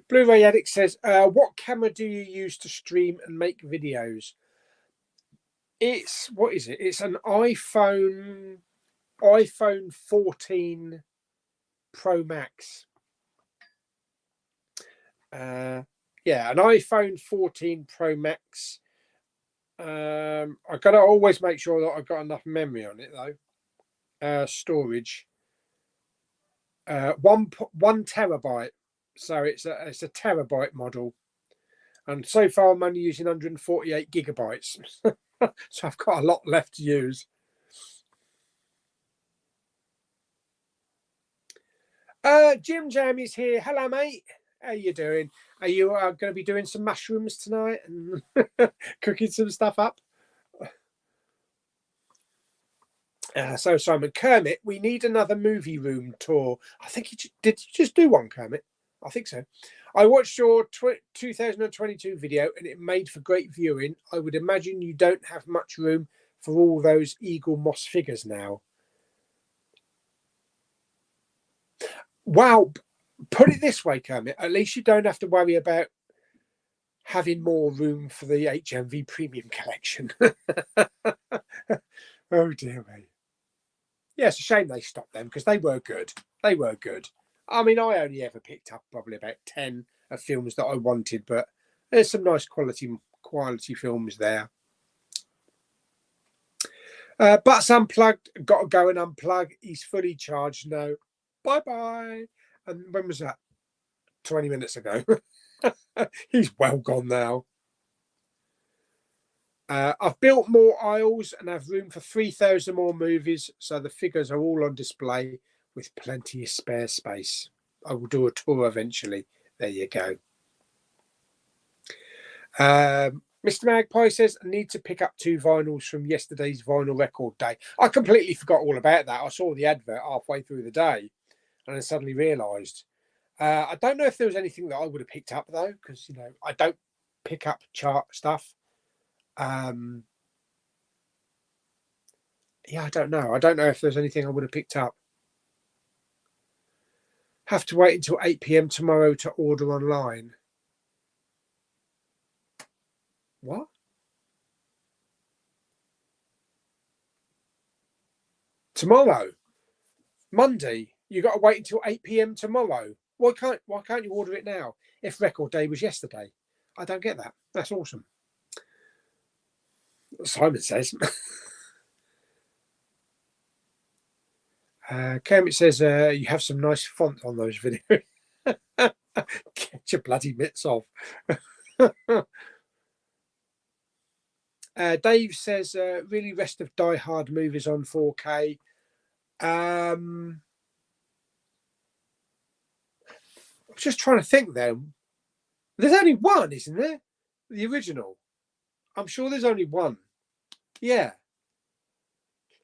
Blu-ray Addict says, what camera do you use to stream and make videos? It's, what is it? It's an iPhone 14 Pro Max. Yeah, an iPhone 14 Pro Max. I gotta always make sure that I've got enough memory on it though. Storage. 1 terabyte. So it's a terabyte model. And so far I'm only using 148 gigabytes. So I've got a lot left to use. Jim Jam is here. Hello, mate. How you doing? Are you going to be doing some mushrooms tonight and cooking some stuff up? So Simon Kermit, we need another movie room tour. I think did you just do one, Kermit? I think so. I watched your 2022 video and it made for great viewing. I would imagine you don't have much room for all those Eagle Moss figures now. Wow, put it this way, Kermit. At least you don't have to worry about having more room for the HMV Premium Collection. Oh dear me. Yeah, it's a shame they stopped them because they were good. They were good. I mean, I only ever picked up probably about 10 of films that I wanted, but there's some nice quality films there. Butts unplugged. Got to go and unplug. He's fully charged now. Bye-bye. And when was that? 20 minutes ago. He's well gone now. I've built more aisles and have room for 3,000 more movies, so the figures are all on display with plenty of spare space. I will do a tour eventually. There you go. Mr. Magpie says, I need to pick up 2 vinyls from yesterday's vinyl record day. I completely forgot all about that. I saw the advert halfway through the day and I suddenly realised. I don't know if there was anything that I would have picked up, though, because, you know, I don't pick up chart stuff. Yeah, I don't know. I don't know if there's anything I would have picked up. Have to wait until 8 p.m. tomorrow to order online. What? Tomorrow? Monday? You got to wait until 8 p.m. tomorrow? Why can't you order it now if record day was yesterday? I don't get that. That's awesome. Simon says. Kermit says you have some nice font on those videos. Get your bloody mitts off. Dave says really rest of Die Hard movies on 4K. I was just trying to think then. There's only one, isn't there? The original. I'm sure there's only one. Yeah.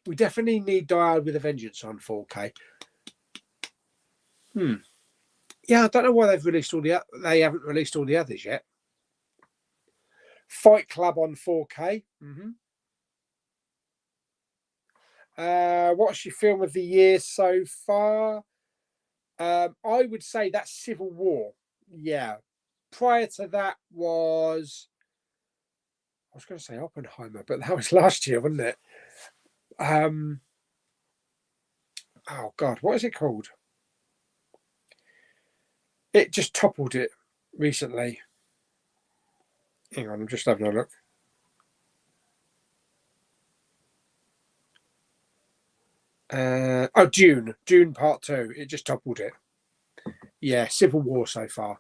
We definitely need Die Hard with a Vengeance on 4K. Yeah, I don't know why they haven't released all the others yet. Fight Club on 4K. What's your film of the year so far? I would say that's Civil War. Yeah. Prior to that was, I was going to say Oppenheimer, but that was last year, wasn't it? Oh God, what is it called? It just toppled it recently. Hang on, I'm just having a look. Dune Part 2. It just toppled it. Yeah, Civil War so far.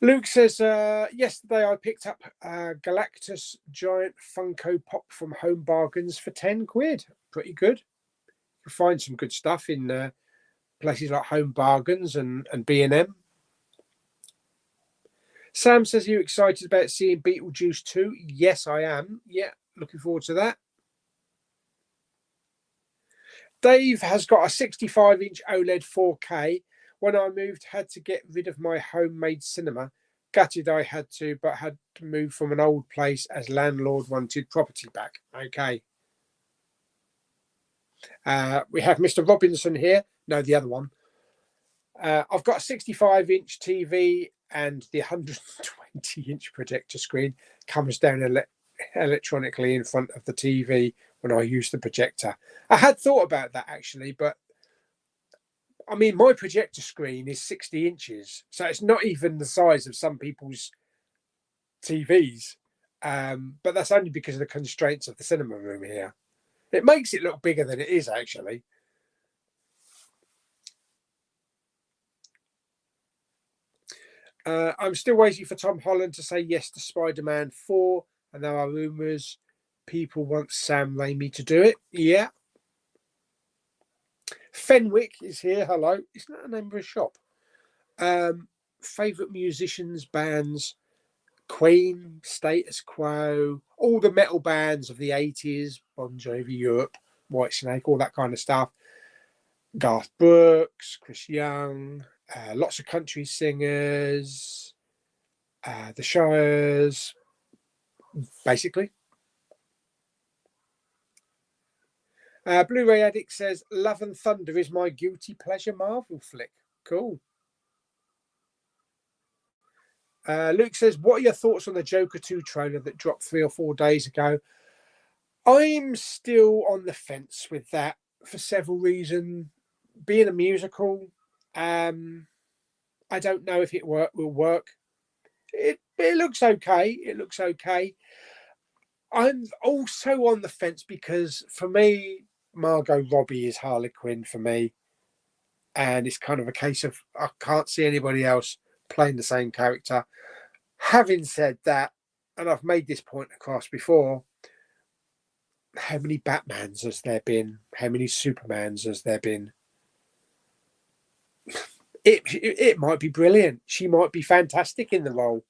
Luke says, yesterday I picked up Galactus Giant Funko Pop from Home Bargains for 10 quid. Pretty good. You find some good stuff in places like Home Bargains and B&M. Sam says, are you excited about seeing Beetlejuice 2? Yes, I am. Yeah, looking forward to that. Dave has got a 65-inch OLED 4K. When I moved, had to get rid of my homemade cinema. Gutted I had to, but had to move from an old place as landlord wanted property back. Okay. We have Mr. Robinson here. No, the other one. I've got a 65-inch TV and the 120-inch projector screen comes down electronically in front of the TV when I use the projector. I had thought about that actually, but I mean, my projector screen is 60 inches, so it's not even the size of some people's TVs. But that's only because of the constraints of the cinema room here. It makes it look bigger than it is, actually. I'm still waiting for Tom Holland to say yes to Spider-Man 4, and there are rumours people want Sam Raimi to do it. Yeah. Fenwick is here. Hello. Isn't that a name of a shop? Favourite musicians, bands, Queen, Status Quo, all the metal bands of the 80s, Bon Jovi, Europe, Whitesnake, all that kind of stuff. Garth Brooks, Chris Young, lots of country singers, the Shires, basically. Blu-ray Addict says, Love and Thunder is my guilty pleasure Marvel flick. Cool. Luke says, what are your thoughts on the Joker 2 trailer that dropped 3 or 4 days ago? I'm still on the fence with that for several reasons. Being a musical, I don't know if it will work. It looks okay. It looks okay. I'm also on the fence because for me, Margot Robbie is Harley Quinn for me. And it's kind of a case of I can't see anybody else playing the same character. Having said that, and I've made this point across before, how many Batmans has there been? How many Supermans has there been? It might be brilliant. She might be fantastic in the role.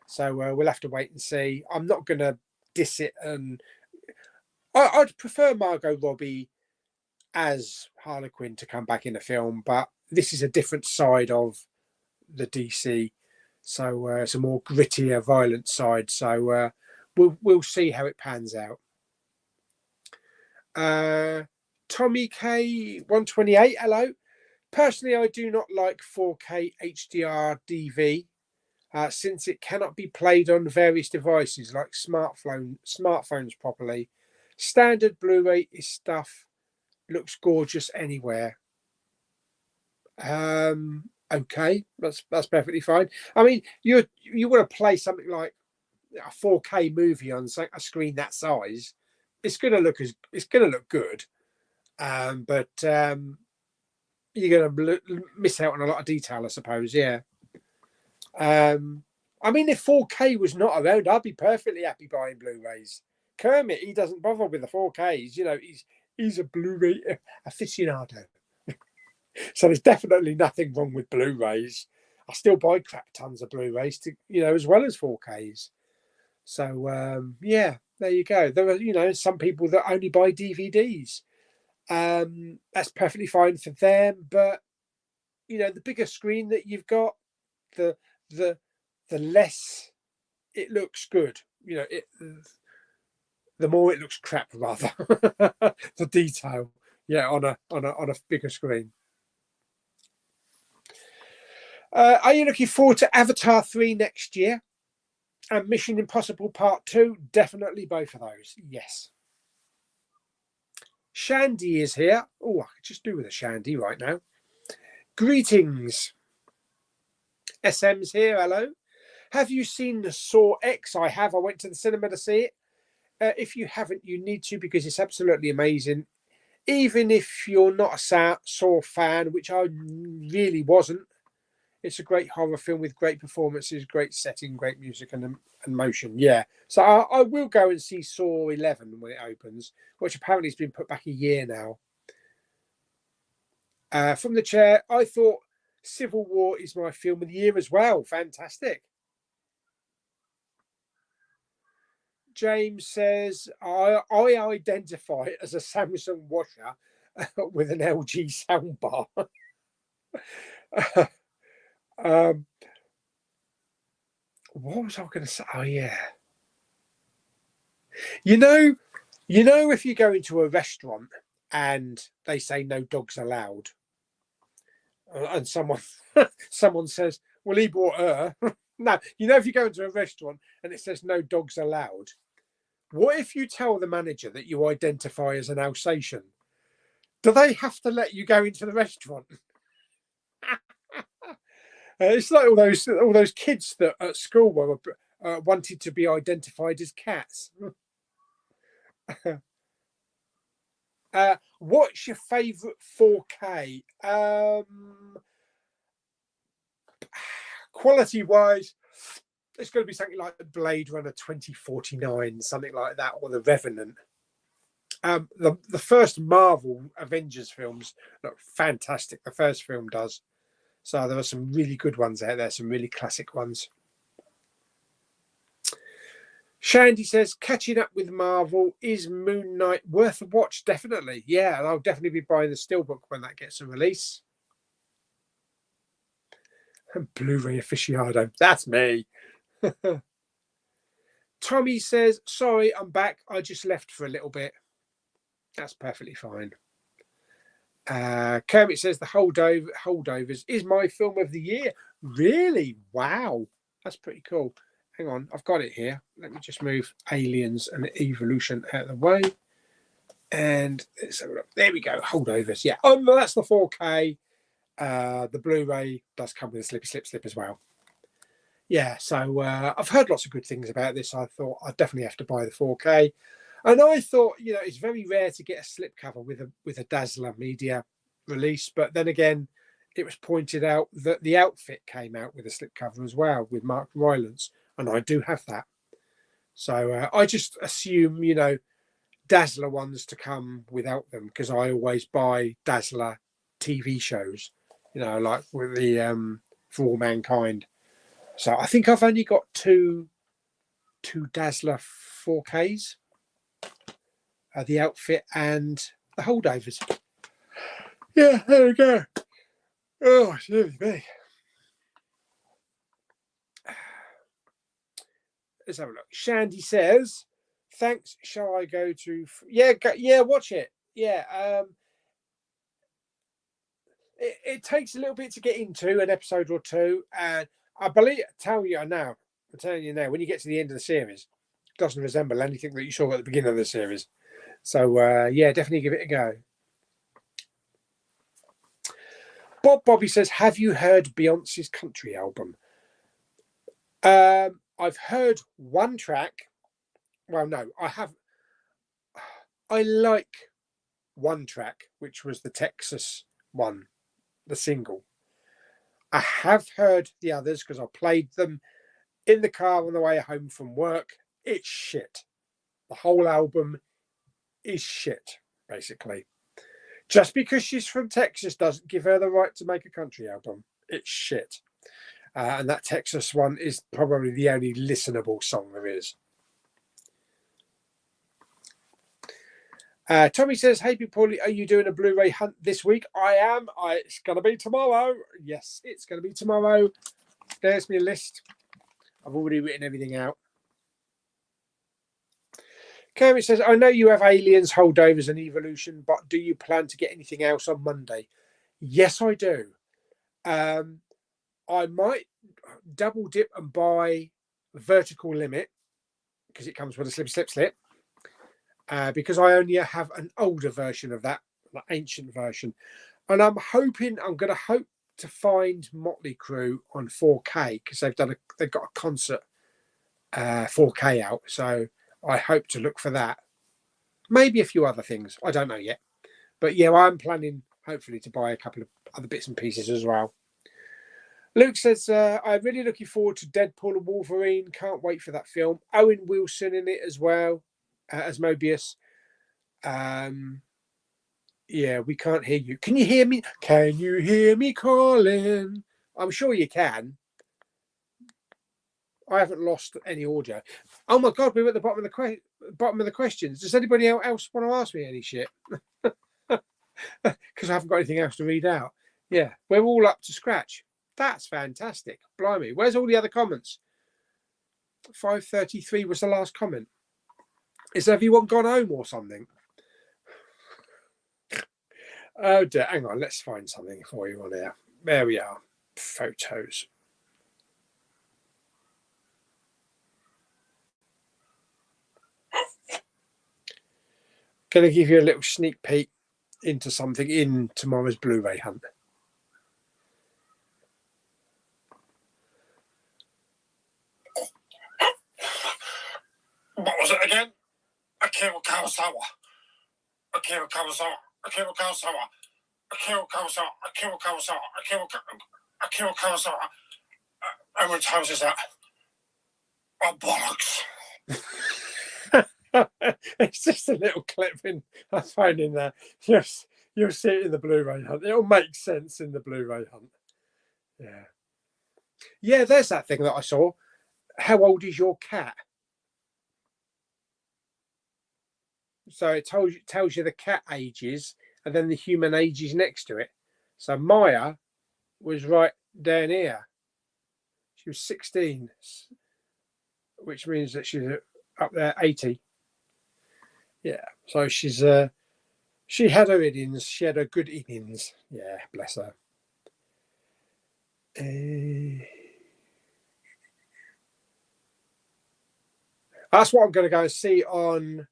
So we'll have to wait and see. I'm not going to diss it. And I'd prefer Margot Robbie as Harley Quinn to come back in the film, but this is a different side of the DC. So it's a more grittier, violent side. So we'll see how it pans out. Tommy K128, hello. Personally, I do not like 4K HDR DV since it cannot be played on various devices like smartphones properly. Standard Blu-ray is stuff, looks gorgeous anywhere. Okay, that's perfectly fine. I mean, you want to play something like a 4K movie on a screen that size, it's gonna look good. But you're going to miss out on a lot of detail, I suppose. Yeah. I mean, if 4K was not around, I'd be perfectly happy buying Blu-rays. Kermit, he doesn't bother with the 4Ks. You know, he's a Blu-ray aficionado. So there's definitely nothing wrong with Blu-rays. I still buy crap tons of Blu-rays as well as 4Ks. So yeah, there you go. There are some people that only buy DVDs. That's perfectly fine for them, but the bigger screen that you've got, the less it looks good. The more it looks crap, rather. The detail, on a bigger screen. Are you looking forward to Avatar 3 next year? And Mission Impossible Part 2? Definitely both of those. Yes. Shandy is here. Oh, I could just do with a Shandy right now. Greetings. SM's here. Hello. Have you seen the Saw X? I have. I went to the cinema to see it. If you haven't, you need to, because it's absolutely amazing. Even if you're not a Saw fan, which I really wasn't, it's a great horror film with great performances, great setting, great music and motion. Yeah. So I will go and see Saw 11 when it opens, which apparently has been put back a year now. From the chair, I thought Civil War is my film of the year as well. Fantastic. James says, I identify as a Samsung washer with an LG soundbar. What was I going to say? Oh, yeah. If you go into a restaurant and they say no dogs allowed, and someone says, well, he brought her. No, if you go into a restaurant and it says no dogs allowed, what if you tell the manager that you identify as an Alsatian? Do they have to let you go into the restaurant? It's like all those kids that at school were wanted to be identified as cats. What's your favourite 4K? Quality wise, it's going to be something like Blade Runner 2049, something like that, or The Revenant. The first Marvel Avengers films look fantastic. The first film does. So there are some really good ones out there, some really classic ones. Shandy says, catching up with Marvel, is Moon Knight worth a watch? Definitely. Yeah, and I'll definitely be buying the Steelbook when that gets a release. Blu-ray aficionado. That's me. Tommy says, sorry, I'm back. I just left for a little bit. That's perfectly fine. Kermit says, the Holdovers is my film of the year. Really? Wow. That's pretty cool. Hang on, I've got it here. Let me just move Aliens and Evolution out of the way. And there we go. Holdovers. Yeah. Oh, no, that's the 4K. The Blu-ray does come with a slippy slip as well. Yeah, so I've heard lots of good things about this. I thought I'd definitely have to buy the 4K. And I thought, it's very rare to get a slipcover with a Dazzler media release. But then again, it was pointed out that the Outfit came out with a slipcover as well with Mark Rylance. And I do have that. So I just assume, Dazzler ones to come without them, because I always buy Dazzler TV shows, like with the For All Mankind. So I think I've only got two Dazzler 4Ks, the Outfit and the Holdovers. Yeah, there we go. Oh, it's really me. Let's have a look. Shandy says, thanks. Shall I go to... Yeah, watch it. Yeah. It takes a little bit to get into an episode or two. And I believe, I'm telling you now, when you get to the end of the series, it doesn't resemble anything that you saw at the beginning of the series. So, yeah, definitely give it a go. Bobby says, have you heard Beyonce's country album? I've heard one track. Well, no, I have. I like one track, which was the Texas one, the single. I have heard the others because I played them in the car on the way home from work. It's shit. The whole album is shit, basically. Just because she's from Texas doesn't give her the right to make a country album. It's shit. And that Texas one is probably the only listenable song there is. Tommy says, hey, Pauly, are you doing a Blu-ray hunt this week? I am. It's going to be tomorrow. Yes, it's going to be tomorrow. There's my list. I've already written everything out. Kermit says, I know you have Aliens, Holdovers and Evolution, but do you plan to get anything else on Monday? Yes, I do. I might double dip and buy Vertical Limit because it comes with a slip. Because I only have an older version of that, the ancient version. And I'm going to hope to find Motley Crue on 4K because they've got a concert 4K out. So I hope to look for that. Maybe a few other things. I don't know yet. But yeah, I'm planning hopefully to buy a couple of other bits and pieces as well. Luke says, I'm really looking forward to Deadpool and Wolverine. Can't wait for that film. Owen Wilson in it as well, as Mobius. Yeah, we can't hear you. Can you hear me? Can you hear me calling? I'm sure you can. I haven't lost any audio. Oh my God, we're at the bottom of the questions. Does anybody else want to ask me any shit? Because I haven't got anything else to read out. Yeah, we're all up to scratch. That's fantastic. Blimey. Where's all the other comments? 5:33 was the last comment. Is everyone gone home or something? Oh dear. Hang on. Let's find something for you on here. There we are. Photos. Going to give you a little sneak peek into something in tomorrow's Blu-ray hunt. What was it again? Akira Kurosawa. Akira Kurosawa. Akira Kurosawa. Akira Kurosawa. Akira Kurosawa. Akira Kurosawa. How many times is that? Oh, bollocks. It's just a little clip I found in there. Yes, you'll see it in the Blu-ray hunt. It'll make sense in the Blu-ray hunt. Yeah. Yeah, there's that thing that I saw. How old is your cat? So it tells you the cat ages and then the human ages next to it. So Maya was right down here. She was 16, which means that she's up there 80. Yeah, so she's she had her innings. She had her good innings. Yeah, bless her. That's what I'm going to go and see on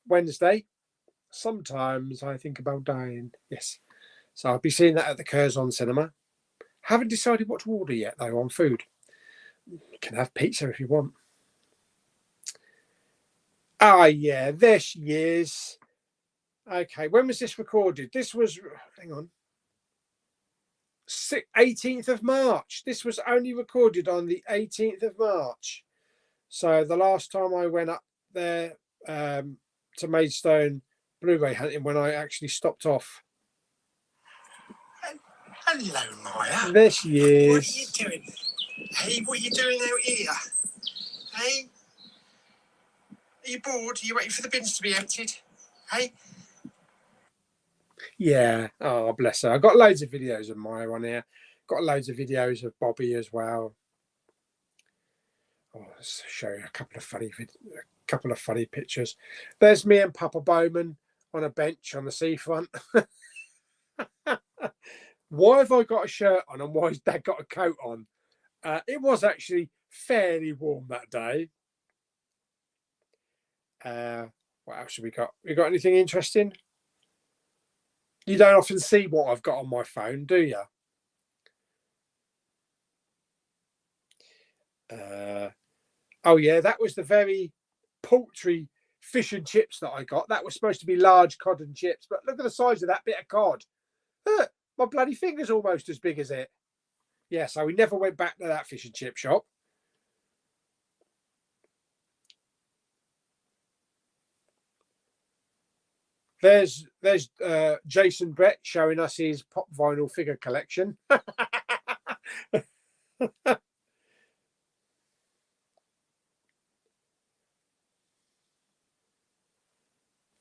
Wednesday. Sometimes I think about dying. Yes. So I'll be seeing that at the Curzon Cinema. Haven't decided what to order yet, though, on food. You can have pizza if you want. Ah, yeah, there she is. Okay, when was this recorded? This was, hang on, 18th of March. This was only recorded on the 18th of March. So the last time I went up there to Maidstone Blu-ray hunting, when I actually stopped off. Hello, Maya. There she is. What are you doing? Hey, what are you doing out here? Hey? Are you bored? Are you waiting for the bins to be emptied? Hey? Yeah. Oh, bless her. I've got loads of videos of Maya on here. Got loads of videos of Bobby as well. Oh, let's show you a couple of funny pictures. There's me and Papa Bowman on a bench on the seafront. Why have I got a shirt on and why has Dad got a coat on? It was actually fairly warm that day. What else have we got? We got anything interesting? You don't often see what I've got on my phone, do you? Oh yeah, that was the very paltry fish and chips that I got. That was supposed to be large cod and chips, but look at the size of that bit of cod. Look, my bloody finger's almost as big as it. Yeah, so we never went back to that fish and chip shop. There's Jason Brett showing us his pop vinyl figure collection.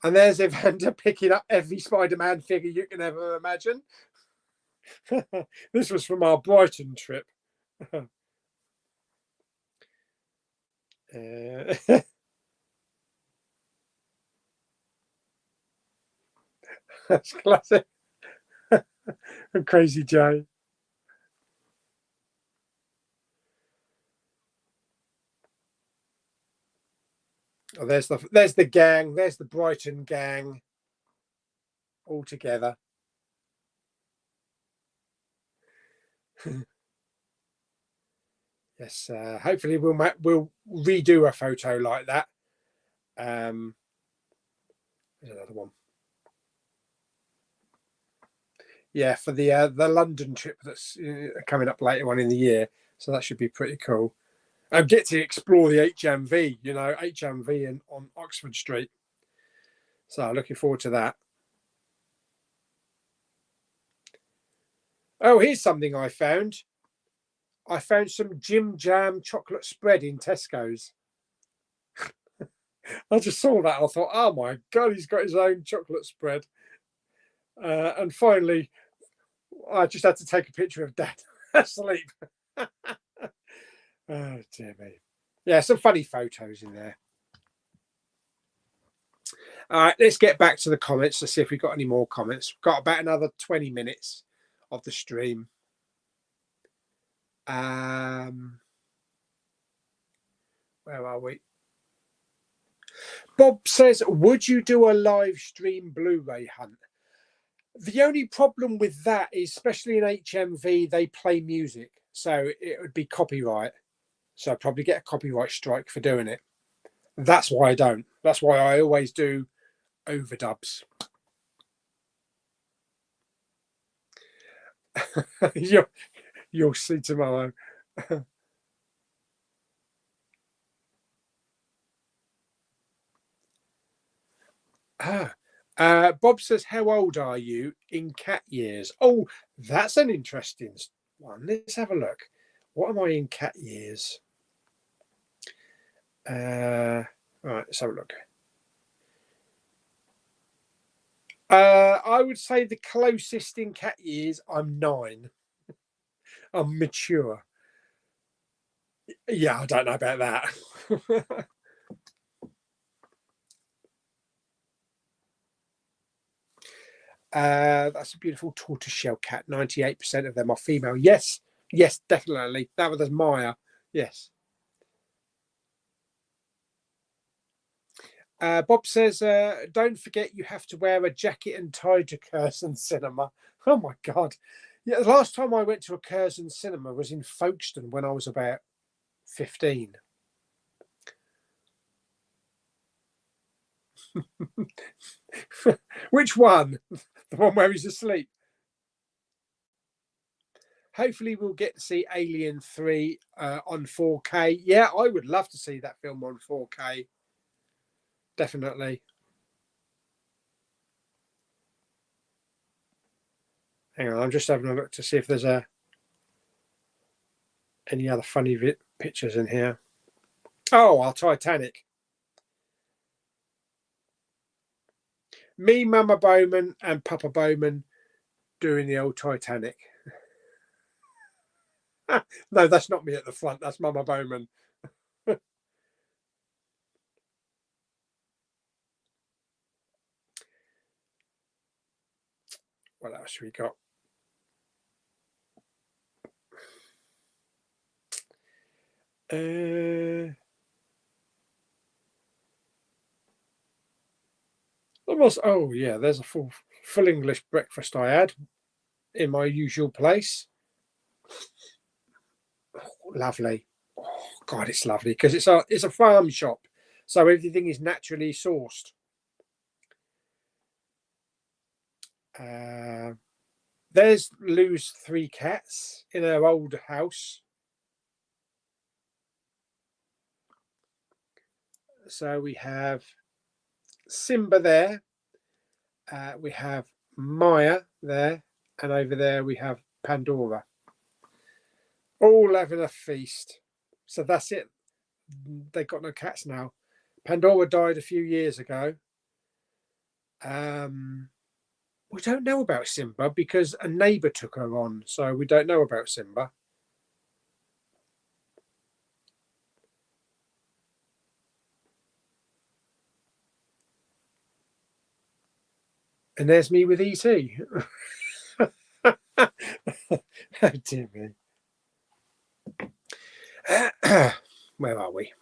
And there's Evander picking up every Spider-Man figure you can ever imagine. This was from our Brighton trip. That's classic. Crazy Joe. Oh, there's the gang. There's the Brighton gang all together. Yes, hopefully we'll redo a photo like that. There's another one. Yeah, for the London trip that's coming up later on in the year, so that should be pretty cool. And get to explore the HMV, HMV on Oxford Street. So looking forward to that. Oh, here's something I found. I found some Jim Jam chocolate spread in Tesco's. I just saw that. I thought, oh my God, he's got his own chocolate spread. And finally, I just had to take a picture of Dad asleep. Oh, dear me. Yeah, some funny photos in there. All right, let's get back to the comments to see if we've got any more comments. We've got about another 20 minutes of the stream. Where are we? Bob says, would you do a live stream Blu-ray hunt? The only problem with that is, especially in HMV, they play music, so it would be copyright. So I'd probably get a copyright strike for doing it. That's why I don't. That's why I always do overdubs. You'll see tomorrow. Bob says, how old are you in cat years? Oh, that's an interesting one. Let's have a look. What am I in cat years? Right, let's have a look. I would say the closest in cat years, I'm 9. I'm mature. Yeah, I don't know about that. That's a beautiful tortoiseshell cat. 98% of them are female. Yes, yes, definitely. That was Maya. Yes. Bob says, don't forget you have to wear a jacket and tie to Curzon Cinema. Oh my God. Yeah, the last time I went to a Curzon Cinema was in Folkestone when I was about 15. Which one? The one where he's asleep. Hopefully we'll get to see Alien 3 on 4K. Yeah, I would love to see that film on 4K. Definitely. Hang on, I'm just having a look to see if there's any other funny pictures in here. Oh, our Titanic. Me, Mama Bowman, and Papa Bowman doing the old Titanic. No, that's not me at the front. That's Mama Bowman. What else we got? Oh yeah, there's a full English breakfast I had in my usual place. Oh, lovely. Oh God, it's lovely because it's a farm shop, so everything is naturally sourced. There's Lou's 3 cats in her old house. So we have Simba there. We have Maya there, and over there we have Pandora. All having a feast. So that's it. They've got no cats now. Pandora died a few years ago. We don't know about Simba because a neighbour took her on, so we don't know about Simba. And there's me with ET. Oh, dear me. Where are we?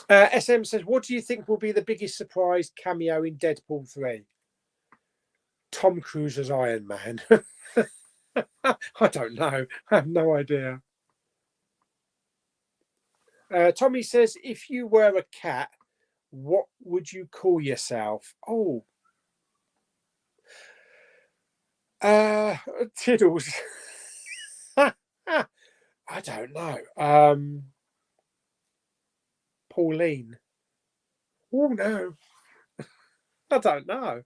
SM says, what do you think will be the biggest surprise cameo in Deadpool 3? Tom Cruise as Iron Man. I don't know. I have no idea. Tommy says, if you were a cat, what would you call yourself? Oh. Tiddles. I don't know. Pauline. Oh no. I don't know.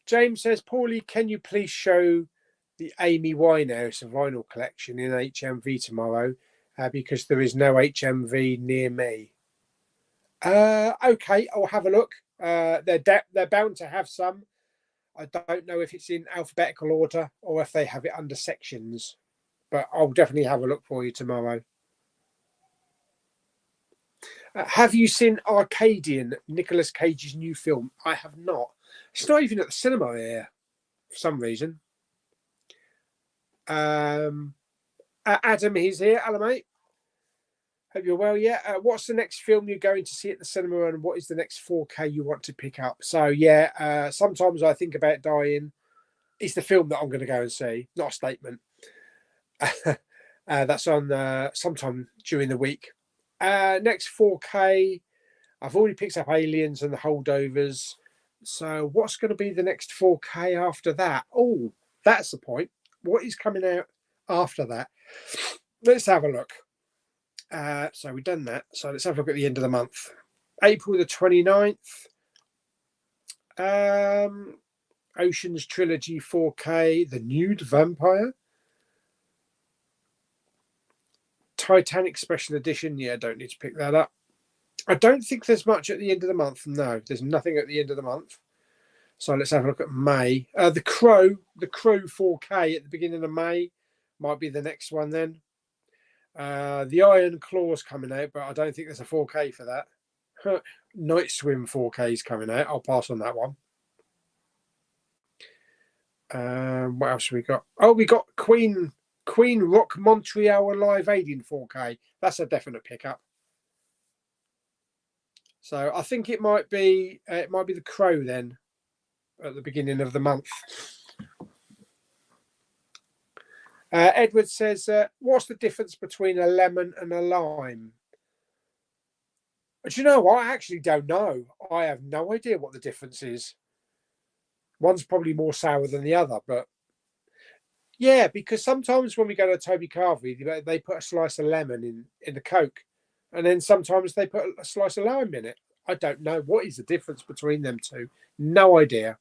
James says, Pauly, can you please show the Amy Winehouse vinyl collection in HMV tomorrow? Because there is no HMV near me. Okay, I'll have a look. They're bound to have some. I don't know if it's in alphabetical order or if they have it under sections, but I'll definitely have a look for you tomorrow. Have you seen Arcadian, Nicolas Cage's new film? I have not. It's not even at the cinema here for some reason. Adam, he's here. Hello, mate. Hope you're well. Yeah. What's the next film you're going to see at the cinema, and what is the next 4K you want to pick up? So yeah, sometimes I think about dying. is the film that I'm going to go and see, not a statement. That's on sometime during the week. Next 4K, I've already picked up Aliens and the Holdovers. So what's going to be the next 4K after that? Oh, that's the point. What is coming out after that? Let's have a look. So we've done that. So let's have a look at the end of the month. April the 29th. Ocean's Trilogy 4K, The Nude Vampire. Titanic Special Edition. Yeah, don't need to pick that up. I don't think there's much at the end of the month. No, there's nothing at the end of the month. So let's have a look at May. The Crow 4K at the beginning of May might be the next one then. The Iron Claw's coming out, but I don't think there's a 4K for that. Night Swim 4K is coming out. I'll pass on that one. What else have we got? Oh, we got Queen Rock Montreal Live Aid in 4K. That's a definite pickup. So I think it might be the Crow then at the beginning of the month. Edward says, what's the difference between a lemon and a lime? But you know what? I actually don't know. I have no idea what the difference is. One's probably more sour than the other, but yeah, because sometimes when we go to Toby Carvery, they put a slice of lemon in the Coke, and then sometimes they put a slice of lime in it. I don't know what is the difference between them two. No idea.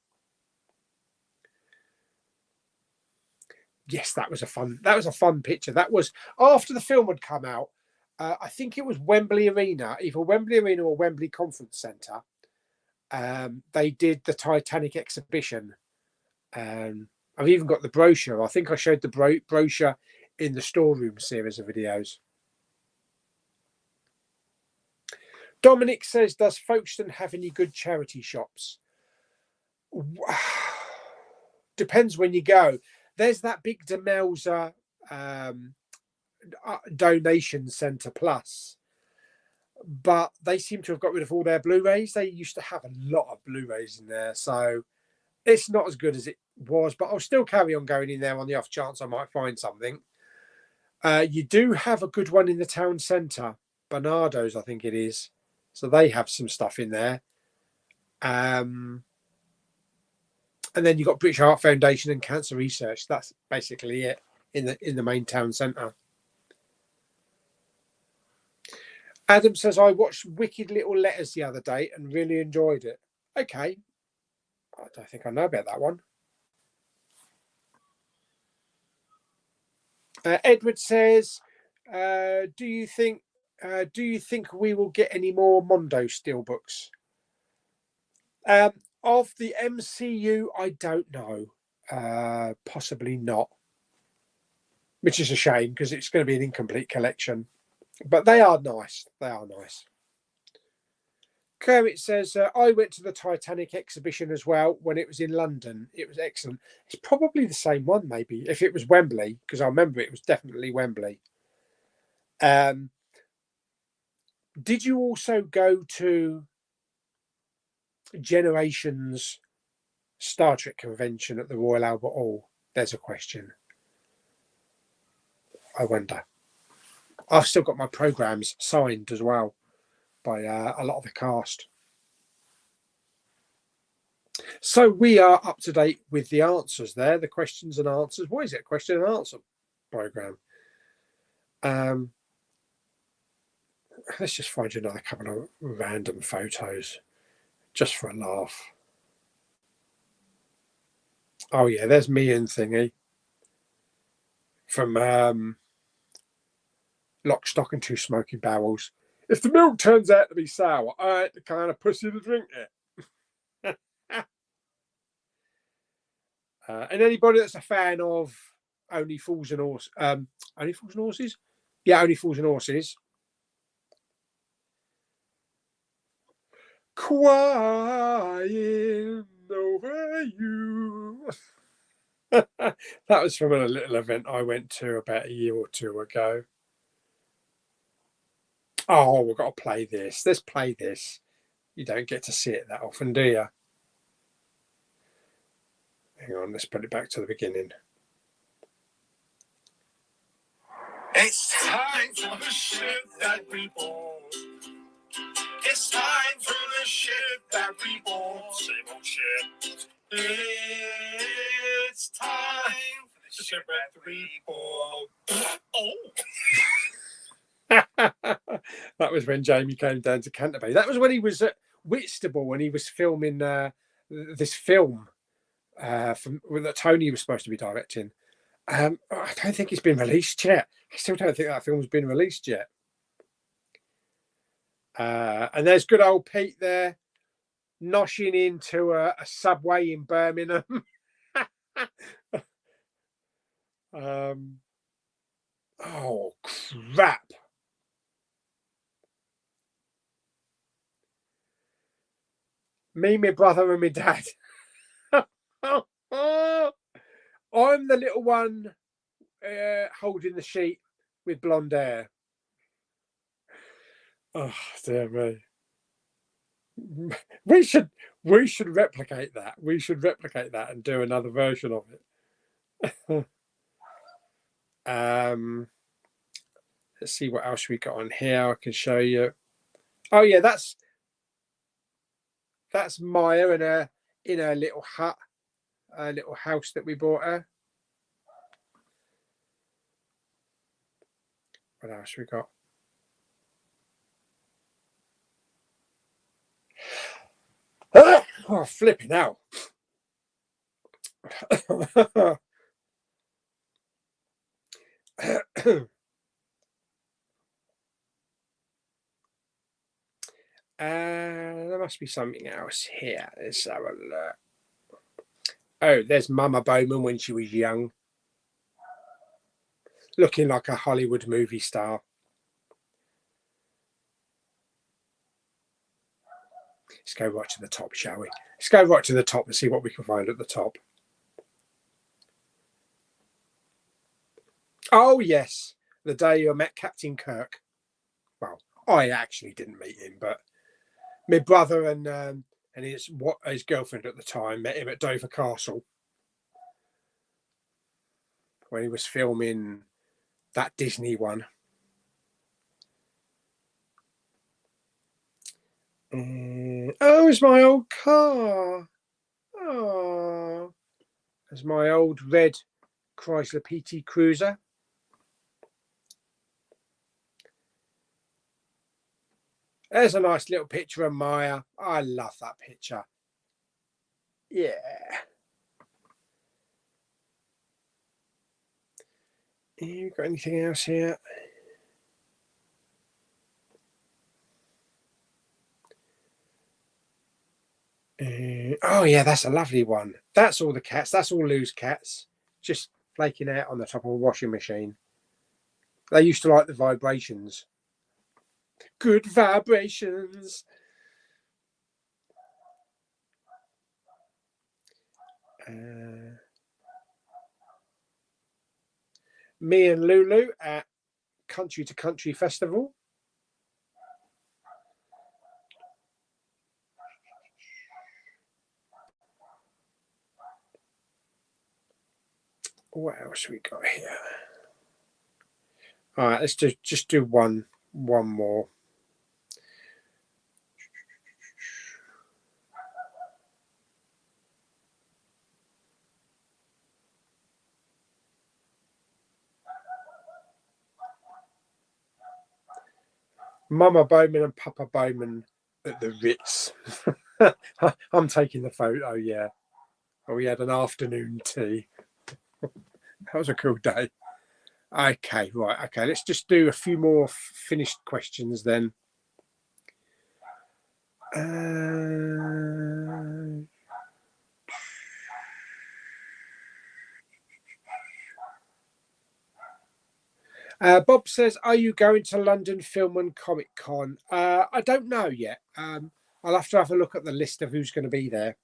Yes, that was a fun picture. That was after the film had come out. I think it was Wembley Arena, either Wembley Arena or Wembley Conference Centre. They did the Titanic exhibition. I've even got the brochure. I think I showed the brochure in the Storeroom series of videos. Dominic says, does Folkestone have any good charity shops? Depends when you go. There's that big Demelza donation centre plus, but they seem to have got rid of all their Blu-rays. They used to have a lot of Blu-rays in there, so it's not as good as it was, but I'll still carry on going in there on the off chance I might find something. You do have a good one in the town centre, Bernardo's, I think it is. So they have some stuff in there. And then you've got British Heart Foundation and Cancer Research. That's basically it in the main town centre. Adam says, I watched Wicked Little Letters the other day and really enjoyed it. Okay. I don't think I know about that one. Edward says, do you think we will get any more Mondo steelbooks? Of the MCU, I don't know. Possibly not. Which is a shame because it's going to be an incomplete collection. But they are nice. They are nice. Kermit says, I went to the Titanic exhibition as well when it was in London. It was excellent. It's probably the same one, maybe, if it was Wembley, because I remember it was definitely Wembley. Did you also go to Generations Star Trek convention at the Royal Albert Hall? There's a question. I wonder. I've still got my programs signed as well by a lot of the cast. So we are up to date with the answers there, the questions and answers. What is it? Question and answer program. Let's just find you another couple of random photos just for a laugh. Oh yeah, there's me and Thingy from Lock, Stock and Two Smoking Barrels. If the milk turns out to be sour, I ain't the kind of pussy to drink it. And anybody that's a fan of Only Fools and Horses, Only Fools and Horses? Yeah, Only Fools and Horses. Crying over you. That was from a little event I went to about a year or two ago. Oh, we've got to play this. Let's play this. You don't get to see it that often, do you? Hang on, let's put it back to the beginning. It's time for the ship that we bought. It's time for the ship that we bought. Same old ship. It's time for the ship that we bought. Oh. That was when Jamie came down to Canterbury. That was when he was at Whitstable when he was filming this film that Tony was supposed to be directing. I don't think it's been released yet. I still don't think that film's been released yet. And there's good old Pete there, noshing into a subway in Birmingham. Oh, crap. Me, my brother, and my dad. I'm the little one holding the sheet with blonde hair. Oh, dear me. We should replicate that. We should replicate that and do another version of it. Let's see what else we got on here. I can show you. Oh yeah, that's Maya in her little hut, a little house that we bought her. What else we got? Oh, flipping out. There must be something else here. Let's have a look. Oh, there's Mama Bowman when she was young, looking like a Hollywood movie star. Let's go right to the top, shall we? Let's go right to the top and see what we can find at the top. Oh, yes. The day I met Captain Kirk. Well, I actually didn't meet him, but my brother and his girlfriend at the time met him at Dover Castle when he was filming that Disney one. Oh, it's my old car. Oh, it's my old red Chrysler PT Cruiser. There's a nice little picture of Maya. I love that picture. Yeah. You got anything else here? Oh yeah, that's a lovely one. That's all the cats. That's all Lou's cats, just flaking out on the top of a washing machine. They used to like the vibrations. Good vibrations. Me and Lulu at Country to Country Festival. What else we got here? All right, let's just do one more. Mama Bowman and Papa Bowman at the Ritz. I'm taking the photo, yeah. We had an afternoon tea. That was a cool day. Okay, right. Okay, let's just do a few more finished questions then. Bob says, are you going to London Film and Comic Con? I don't know yet. I'll have to have a look at the list of who's going to be there.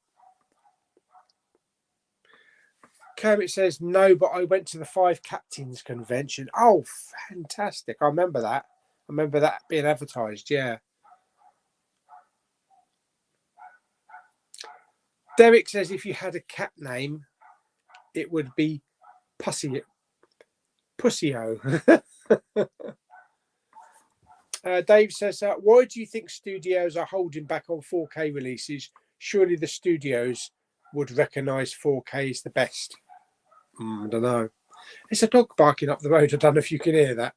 Kermit says, no, but I went to the Five Captains convention. Oh, fantastic. I remember that. I remember that being advertised, yeah. Derek says, if you had a cat name, it would be Pussy-O. Dave says, why do you think studios are holding back on 4K releases? Surely the studios would recognise 4K is the best. I don't know. It's a dog barking up the road. I don't know if you can hear that.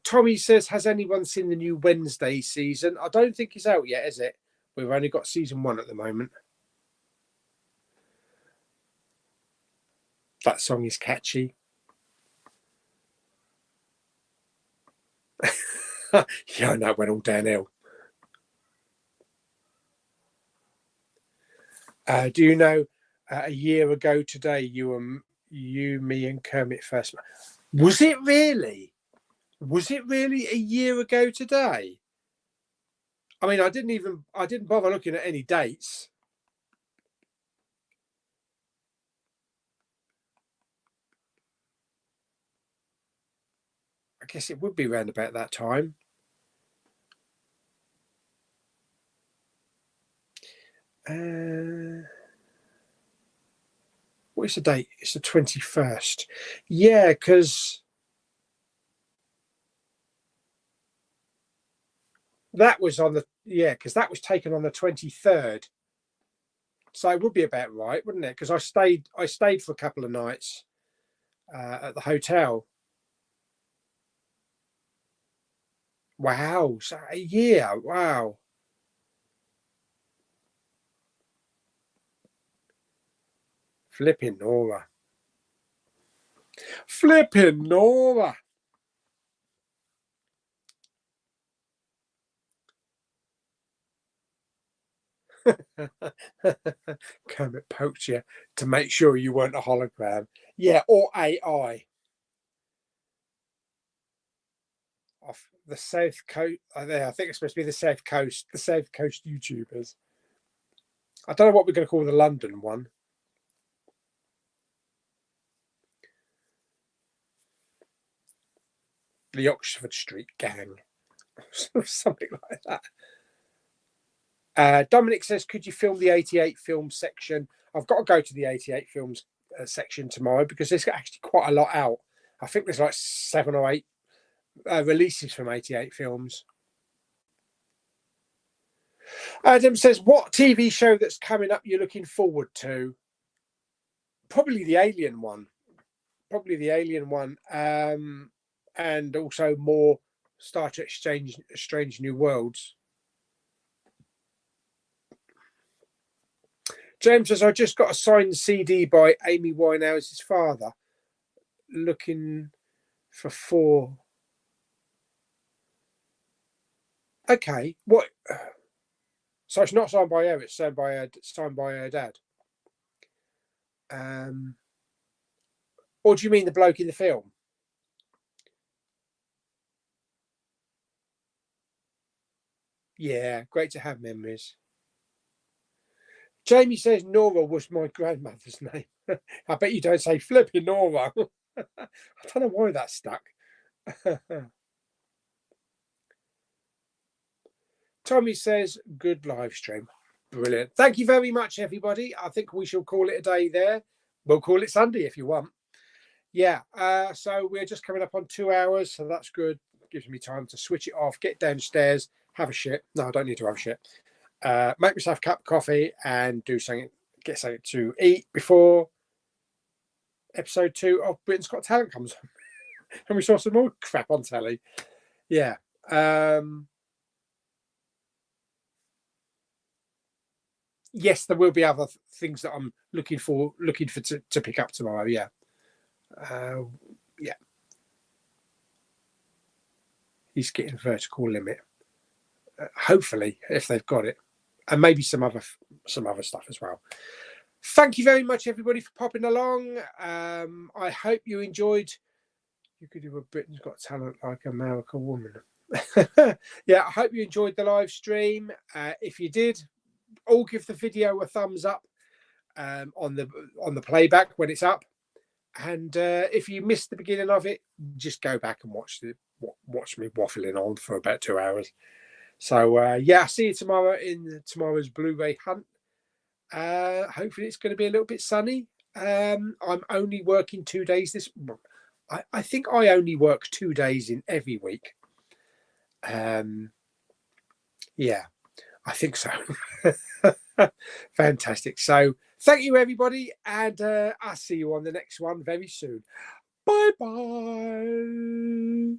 Tommy says, has anyone seen the new Wednesday season? I don't think it's out yet, is it? We've only got season 1 at the moment. That song is catchy. Yeah, I know, it went all downhill. Do you know, a year ago today, you, me and Kermit first met? Was it really? Was it really a year ago today? I mean, I didn't bother looking at any dates. I guess it would be around about that time. What is the date? It's the 21st. Yeah, because that was on the because that was taken on the 23rd. So it would be about right, wouldn't it? Because I stayed for a couple of nights at the hotel. Wow, so a year! Wow. Flipping Nora. Flipping Nora. Kermit poked you to make sure you weren't a hologram. Yeah, or AI. Off the South Coast. I think it's supposed to be the South Coast YouTubers. I don't know what we're going to call the London one. The Oxford Street Gang. Something like that. Dominic says, could you film the 88 film section? I've got to go to the 88 films section tomorrow because there's actually quite a lot out. I think there's like 7 or 8 releases from 88 films. Adam says, what TV show that's coming up you're looking forward to? Probably the Alien one. And also more Star Trek Strange New Worlds. James says, I just got a signed CD by Amy Winehouse's father. Looking for 4. Okay, what? So it's not signed by her; it's signed by her dad. Or do you mean the bloke in the film? Yeah, great to have memories. Jamie says Nora was my grandmother's name. I bet you don't say flipping Nora. I don't know why that stuck. Tommy says, good live stream. Brilliant. Thank you very much, everybody. I think we shall call it a day there. We'll call it Sunday if you want. Yeah, so we're just coming up on 2 hours, so that's good. Gives me time to switch it off, get downstairs, have a shit. No, I don't need to have a shit. Make myself a cup of coffee and do something, get something to eat before episode 2 of Britain's Got Talent comes on. And we saw some more crap on telly. Yeah. Yes, there will be other things that I'm looking for to pick up tomorrow. Yeah. Yeah. He's getting vertical limit. Hopefully, if they've got it, and maybe some other stuff as well. Thank you very much, everybody, for popping along. I hope you enjoyed. You could do a Britain's Got Talent like America woman. Yeah, I hope you enjoyed the live stream. If you did, all give the video a thumbs up on the playback when it's up. And if you missed the beginning of it, just go back and watch me waffling on for about 2 hours. So yeah, I'll see you tomorrow in tomorrow's Blu-ray hunt. Hopefully it's going to be a little bit sunny. I'm only working 2 days this. I think I only work 2 days in every week. Yeah, I think so. Fantastic. So thank you, everybody, and I'll see you on the next one very soon. Bye bye.